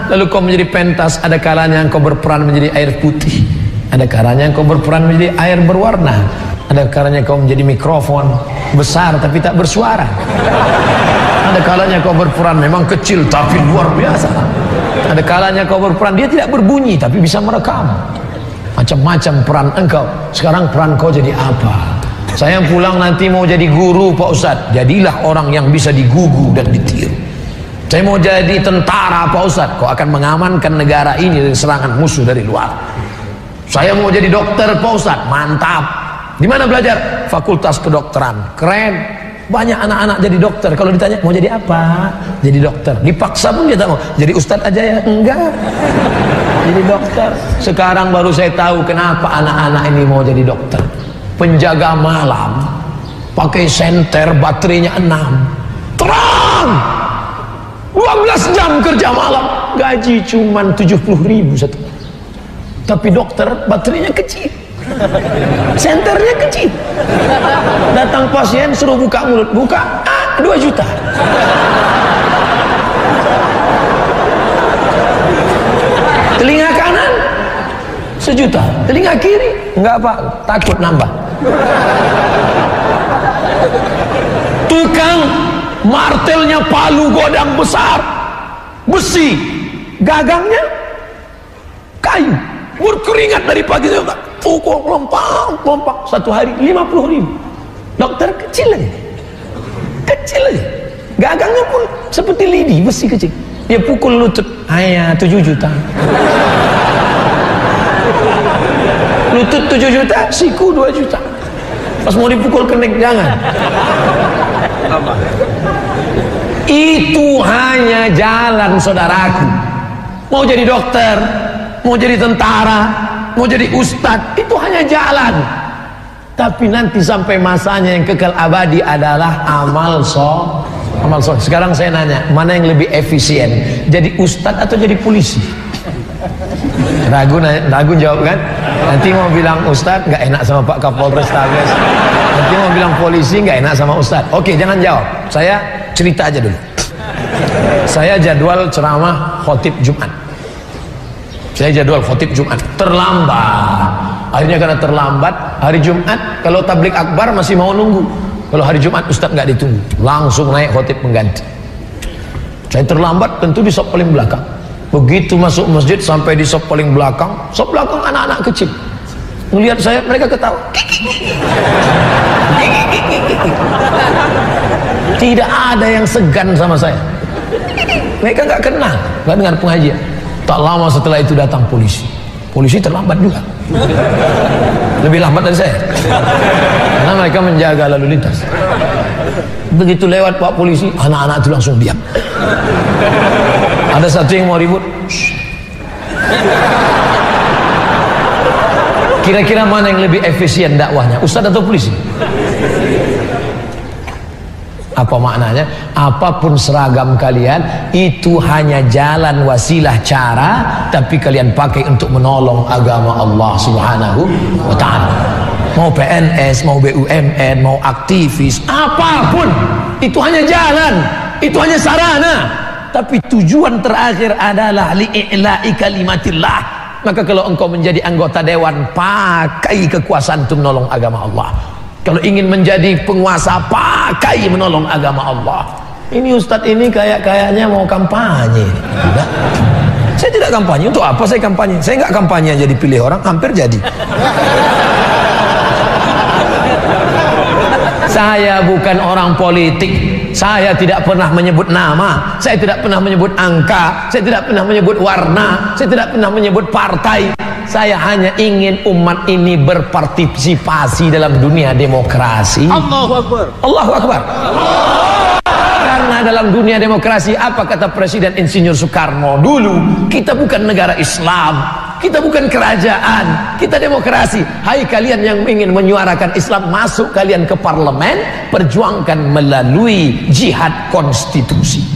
S2: Lalu kau menjadi pentas, ada kalanya kau berperan menjadi air putih, ada kalanya kau berperan menjadi air berwarna, ada kalanya kau menjadi mikrofon besar tapi tak bersuara, ada kalanya kau berperan memang kecil tapi luar biasa, ada kalanya kau berperan dia tidak berbunyi tapi bisa merekam. Macam-macam peran engkau. Sekarang peran kau jadi apa? Saya pulang nanti mau jadi guru, Pak Ustadz. Jadilah orang yang bisa digugu dan ditiru. Saya mau jadi tentara, Pak Ustadz. Kau akan mengamankan negara ini dari serangan musuh dari luar. Saya mau jadi dokter, Pak Ustadz. Mantap. Di mana belajar? Fakultas Kedokteran. Keren. Banyak anak-anak jadi dokter. Kalau ditanya mau jadi apa? Jadi dokter. Dipaksa pun dia tak mau. Jadi ustadz aja ya? Enggak. Jadi dokter. Sekarang baru saya tahu kenapa anak-anak ini mau jadi dokter. Penjaga malam, pakai senter, baterainya 6, terang, 12 jam kerja malam, gaji cuman 70.000 satu. Tapi dokter baterainya kecil, senternya kecil. Datang pasien suruh buka mulut, buka 2 juta. Telinga kanan 1 juta, telinga kiri enggak, Pak, takut nambah. Tukang martelnya palu godang besar, besi, gagangnya kayu, berkeringat dari pagi sampai pukul lompat, 1 hari 50.000. Dokter kecil aja, gagangnya pun seperti lidi, besi kecil. Dia pukul lutut, 7 juta. Lutut 7 juta, siku 2 juta. Pas mau dipukul kening jangan. Itu hanya jalan, saudaraku. Mau jadi dokter, mau jadi tentara, mau jadi ustadz, itu hanya jalan. Tapi nanti sampai masanya yang kekal abadi adalah amal soleh. Sekarang saya nanya, mana yang lebih efisien? Jadi ustadz atau jadi polisi? Ragu jawab kan? Nanti mau bilang ustadz nggak enak sama Pak Kapolres Tabes. Nanti mau bilang polisi nggak enak sama Ustaz. Oke, jangan jawab. Saya cerita aja dulu. Saya jadwal ceramah khotib Jumat. Terlambat. Akhirnya karena terlambat, hari Jumat kalau tablik akbar masih mau nunggu. Kalau hari Jumat Ustaz nggak ditunggu, langsung naik khotib pengganti. Saya terlambat, tentu di sop paling belakang. Begitu masuk masjid sampai di sop paling belakang, sop belakang anak-anak kecil. Melihat saya, mereka ketawa. Tidak ada yang segan sama saya. Mereka nggak kenal, nggak dengar pengajian. Tak lama setelah itu datang polisi. Polisi terlambat juga. Lebih lambat dari saya. Karena mereka menjaga lalu lintas. Begitu lewat Pak polisi, anak-anak itu langsung diam. Ada satu yang mau ribut. Kira-kira mana yang lebih efisien dakwahnya, Ustaz atau polisi? Apa maknanya? Apapun seragam kalian, itu hanya jalan, wasilah, cara, tapi kalian pakai untuk menolong agama Allah Subhanahu wa ta'ala. Mau PNS, mau BUMN, mau aktivis, apapun, itu hanya jalan, itu hanya sarana, tapi tujuan terakhir adalah li'i'la'i kalimatillah. Maka kalau engkau menjadi anggota dewan, pakai kekuasaan untuk menolong agama Allah. Kalau ingin menjadi penguasa, pakai menolong agama Allah. Ini Ustadz ini kayaknya mau kampanye. Tidak. Saya tidak kampanye. Untuk apa saya kampanye? Saya nggak kampanye jadi pilih orang, hampir jadi. Saya bukan orang politik. Saya tidak pernah menyebut nama, saya tidak pernah menyebut angka, saya tidak pernah menyebut warna, saya tidak pernah menyebut partai. Saya hanya ingin umat ini berpartisipasi dalam dunia demokrasi.
S3: Allahu Akbar.
S2: Allahu Akbar. Karena dalam dunia demokrasi, apa kata Presiden Insinyur Soekarno dulu? Kita bukan negara Islam, kita bukan kerajaan, kita demokrasi. Hai kalian yang ingin menyuarakan Islam, masuk kalian ke parlemen, perjuangkan melalui jihad konstitusi.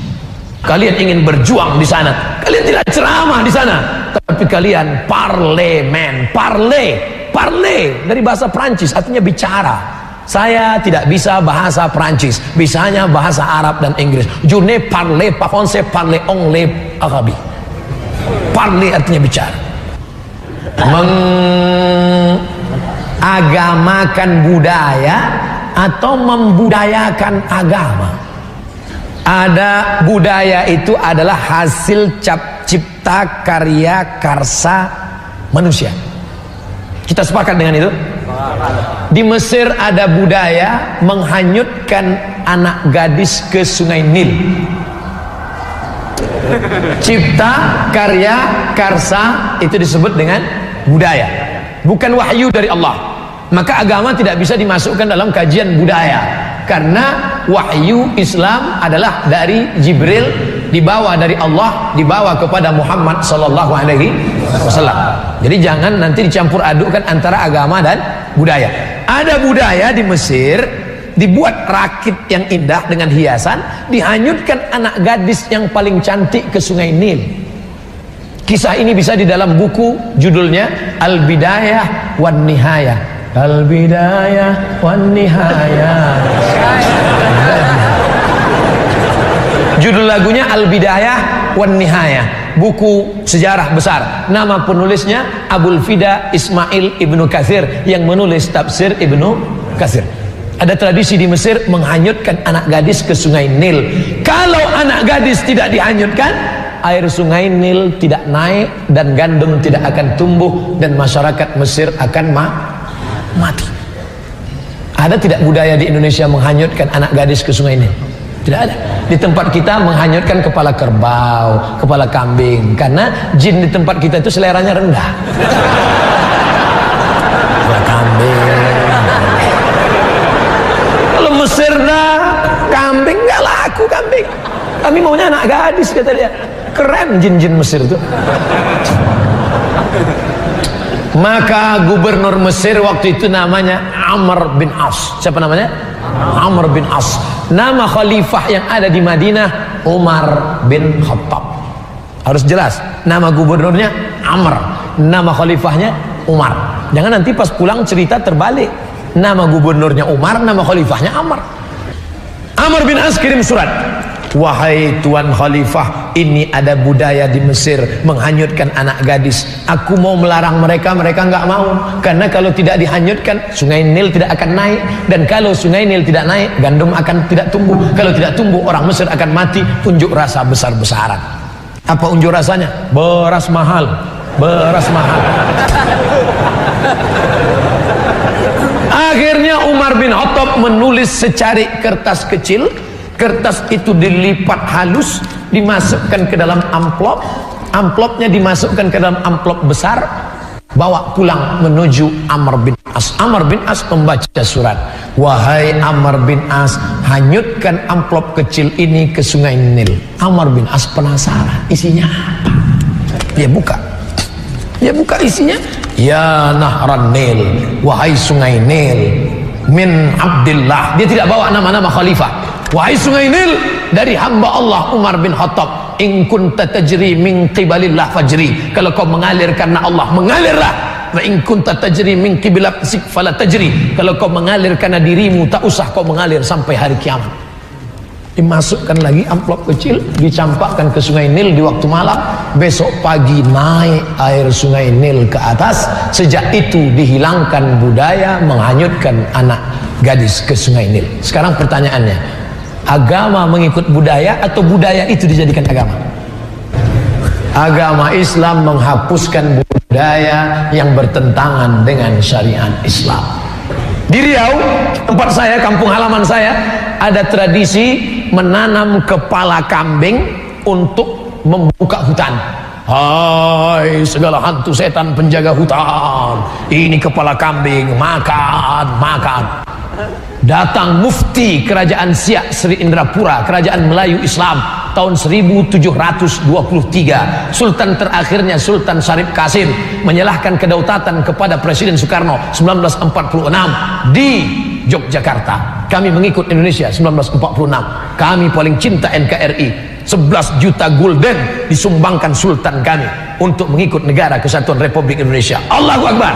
S2: Kalian ingin berjuang di sana, kalian tidak ceramah di sana, tapi kalian parlemen. Parle dari bahasa Prancis artinya bicara. Saya tidak bisa bahasa Prancis, bisanya bahasa Arab dan Inggris. Je ne parle pas français, parle anglais, arabe. Parle artinya bicara. Mengagamakan budaya atau membudayakan agama. Ada budaya itu adalah hasil cipta karya karsa manusia. Kita sepakat dengan itu? Di Mesir ada budaya menghanyutkan anak gadis ke sungai Nil. Cipta karya karsa itu disebut dengan budaya, bukan wahyu dari Allah. Maka agama tidak bisa dimasukkan dalam kajian budaya, karena wahyu Islam adalah dari Jibril, dibawa dari Allah, dibawa kepada Muhammad sallallahu alaihi wasallam. Jadi jangan nanti dicampur adukkan antara agama dan budaya. Ada budaya di Mesir, dibuat rakit yang indah dengan hiasan, dihanyutkan anak gadis yang paling cantik ke sungai Nil. Kisah ini bisa di dalam buku, judulnya Al-Bidayah wan Nihayah. Al-Bidayah wan Nihayah. Judul lagunya Al-Bidayah wan Nihayah, buku sejarah besar. Nama penulisnya Abul Fida Ismail Ibnu Katsir yang menulis tafsir Ibnu Katsir. Ada tradisi di Mesir menghanyutkan anak gadis ke sungai Nil. Kalau anak gadis tidak dihanyutkan, air sungai Nil tidak naik dan gandum tidak akan tumbuh dan masyarakat Mesir akan mati. Ada tidak budaya di Indonesia menghanyutkan anak gadis ke sungai Nil? Tidak ada. Di tempat kita menghanyutkan kepala kerbau, kepala kambing, karena jin di tempat kita itu seleranya rendah. Kepala kambing. Kalau Mesir dah kambing nggak laku kambing. Kami maunya anak gadis, kata dia. Keren jin-jin Mesir itu. Maka gubernur Mesir waktu itu namanya Amr bin As. Siapa namanya? Amr bin As. Nama khalifah yang ada di Madinah Umar bin Khattab. Harus jelas, nama gubernurnya Amr, nama khalifahnya Umar. Jangan nanti pas pulang cerita terbalik. Nama gubernurnya Umar, nama khalifahnya Amr. Amr bin As kirim surat, wahai tuan khalifah, ini ada budaya di Mesir menghanyutkan anak gadis. Aku mau melarang mereka, mereka nggak mau. Karena kalau tidak dihanyutkan, sungai Nil tidak akan naik. Dan kalau sungai Nil tidak naik, gandum akan tidak tumbuh. Kalau tidak tumbuh, orang Mesir akan mati. Unjuk rasa besar-besaran. Apa unjuk rasanya? Beras mahal, beras mahal. Akhirnya Umar bin Khattab menulis secari kertas kecil. Kertas itu dilipat halus, dimasukkan ke dalam amplop. Amplopnya dimasukkan ke dalam amplop besar, bawa pulang menuju Amr bin As. Amr bin As membaca surat, wahai Amr bin As, hanyutkan amplop kecil ini ke sungai Nil. Amr bin As penasaran, isinya apa? Dia buka isinya, ya Nahran Nil, wahai sungai Nil, min Abdillah. Dia tidak bawa nama-nama khalifah. Wahai sungai Nil, dari hamba Allah Umar bin Khattab, in kunta tajri min qibalillah fajri. Kalau kau mengalir karena Allah, mengalirlah. Wa in kunta tajri min qiblatik fala tajri. Kalau kau mengalir karena dirimu, tak usah kau mengalir sampai hari kiamat. Dimasukkan lagi amplop kecil, dicampakkan ke sungai Nil di waktu malam. Besok pagi naik air sungai Nil ke atas. Sejak itu dihilangkan budaya menghanyutkan anak gadis ke sungai Nil. Sekarang pertanyaannya, agama mengikut budaya atau budaya itu dijadikan agama? Agama Islam menghapuskan budaya yang bertentangan dengan syariat Islam. Di Riau, tempat saya, kampung halaman saya, ada tradisi menanam kepala kambing untuk membuka hutan. Hai segala hantu setan penjaga hutan, ini kepala kambing, makan. Datang mufti kerajaan Siak Sri Indrapura, kerajaan Melayu Islam, tahun 1723. Sultan terakhirnya Sultan Syarif Kasim menyerahkan kedaulatan kepada Presiden Soekarno 1946 di Yogyakarta. Kami mengikut Indonesia 1946. Kami paling cinta NKRI. 11 juta gulden disumbangkan Sultan kami untuk mengikut negara kesatuan Republik Indonesia. Allahu Akbar.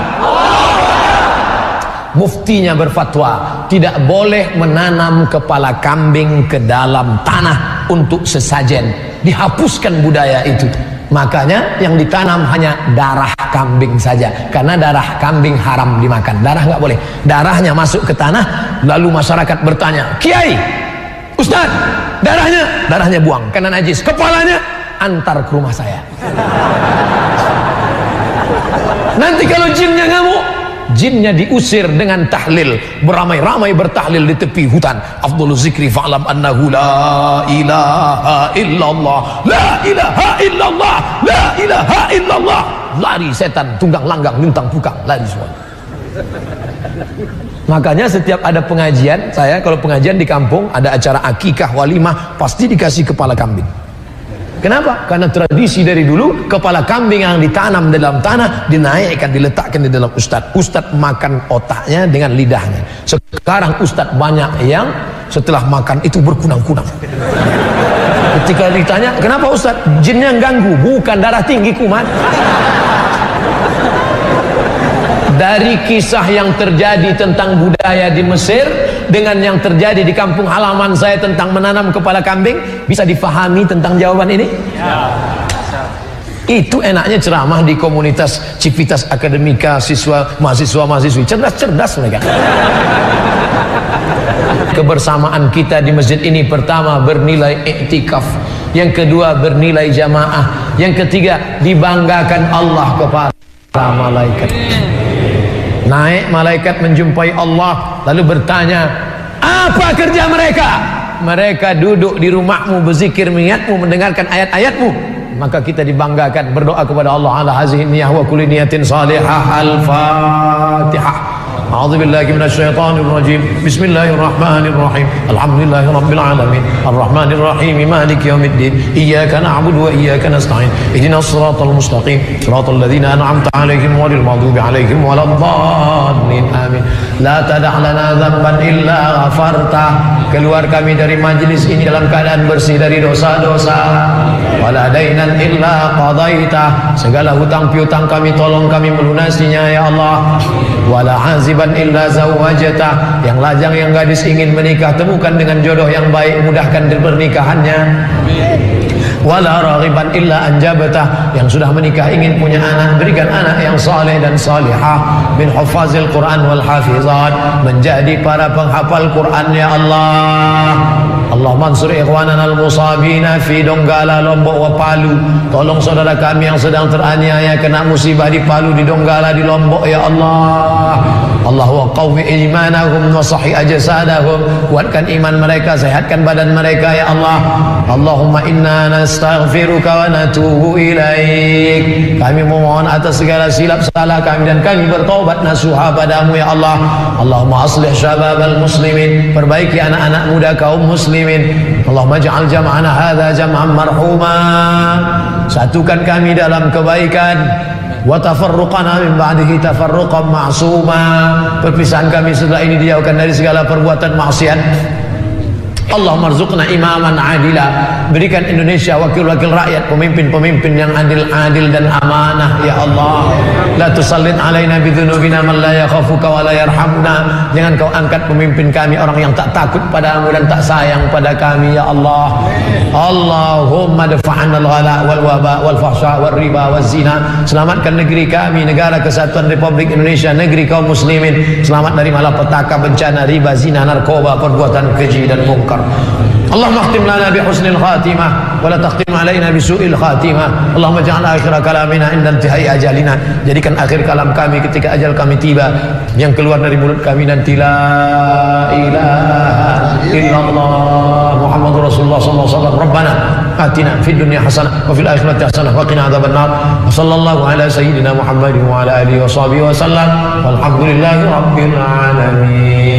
S2: Muftinya berfatwa tidak boleh menanam kepala kambing ke dalam tanah untuk sesajen. Dihapuskan budaya itu. Makanya yang ditanam hanya darah kambing saja, karena darah kambing haram dimakan. Darah nggak boleh. Darahnya masuk ke tanah, lalu masyarakat bertanya, Kiai, Ustaz, darahnya buang karena najis. Kepalanya antar ke rumah saya. Nanti kalau jinnya ngamuk, jinnya diusir dengan tahlil, beramai-ramai bertahlil di tepi hutan. Afdhalu zikri fa'lam annahu la ilaha illallah, la ilaha illallah, la ilaha illallah. Lari setan, tunggang langgang, lintang pukang, lari semua. Makanya setiap ada pengajian, saya kalau pengajian di kampung ada acara akikah, walimah, pasti dikasih kepala kambing. Kenapa? Karena tradisi dari dulu kepala kambing yang ditanam dalam tanah dinaikkan, diletakkan di dalam ustadz. Ustadz makan otaknya dengan lidahnya. Sekarang ustadz banyak yang setelah makan itu berkunang-kunang. Ketika ditanya, kenapa ustadz? Jinnya ganggu, bukan darah tinggi kumat. Dari kisah yang terjadi tentang budaya di Mesir dengan yang terjadi di kampung halaman saya tentang menanam kepala kambing, bisa difahami tentang jawaban ini? Ya. Itu enaknya ceramah di komunitas Civitas Akademika, mahasiswa-mahasiswi cerdas-cerdas mereka. Kebersamaan kita di masjid ini, pertama bernilai iktikaf, yang kedua bernilai jamaah, yang ketiga dibanggakan Allah kepada malaikat. Naik malaikat menjumpai Allah, lalu bertanya, apa kerja mereka? Mereka duduk di rumahmu, berzikir mengingatmu, mendengarkan ayat-ayatmu. Maka kita dibanggakan, berdoa kepada Allah ala hazihi niyah wa kulli niyatin salihah. Al-Fatihah. A'udzubillahi minasyaitonir rajim. Bismillahirrahmanirrahim. Alhamdulillahirabbil alamin. Arrahmanir rahim. Maliki yaumiddin. Iyyaka na'budu wa iyyaka nasta'in. Ihdinas siratal mustaqim. Siratal ladzina an'amta 'alaihim ghairil maghdubi 'alaihim waladdallin. Amin. La tada' lana dzamban illa ghafarta. Keluar kami dari majlis ini dalam keadaan bersih dari dosa-dosa. wala dainan illa qadaitah, segala hutang piutang kami tolong kami melunasinya ya Allah. Wala aziban illa zawwajtah, yang lajang yang gadis ingin menikah temukan dengan jodoh yang baik, mudahkan pernikahannya. Wala raghiban illa anjabtah, yang sudah menikah ingin punya anak berikan anak yang saleh dan salihah, min hufazil Quran wal hafizat, menjadi para penghafal Quran ya Allah. Allah mansur ikhwanana al-musabina fi Donggala, Lombok wa Palu, tolong saudara kami yang sedang teraniaya kena musibah di Palu, di Donggala, di Lombok ya Allah. Allah wa qawwi imanahum wa sahih ajsadahum, kuatkan iman mereka, sehatkan badan mereka ya Allah. Allahumma inna nastaghfiruka wa natubu ilaik, kami memohon atas segala silap salah kami dan kami bertaubat nasuha padamu ya Allah. Allahumma aslih syababal muslimin, perbaiki anak-anak muda kaum muslimin. Allahumma ja'al jam'ana hadza jam'an marhuma, satukan kami dalam kebaikan, wa tafarruqana min ba'dihi tafarruqan ma'suma, perpisahan kami setelah ini dijauhkan dari segala perbuatan maksiat. Allahumma rzuqna imaman adila, berikan Indonesia wakil-wakil rakyat, pemimpin-pemimpin yang adil-adil dan amanah ya Allah. La tusallit alaina bidzunubina man la yakhafuka wa la yarhamna, jangan kau angkat pemimpin kami orang yang tak takut padamu dan tak sayang pada kami ya Allah. Allahumma dafa'na al-ghala wal waba wal fahsya wal riba wal zina, selamatkan negeri kami, negara kesatuan Republik Indonesia, negeri kaum muslimin, selamat dari malapetaka, bencana, riba, zina, narkoba, perbuatan keji dan mungkar. Allahumma khtim lana bi husnil khatimah wa la takhtim alaina bi su'il khatimah. Allahumma ja'al akhir kalamina inda intihai ajalina, jadikan akhir kalam kami ketika ajal kami tiba, yang keluar dari mulut kami nanti la ilaha illallah Muhammadur Rasulullah sallallahu alaihi wasallam. Rabbana atina fid dunya hasanah wa fil akhirati hasanah wa qina adzabannar. Wa sallallahu ala sayyidina Muhammadin wa ala alihi wa sahbihi wa sallam. Walhamdulillahi rabbil alamin.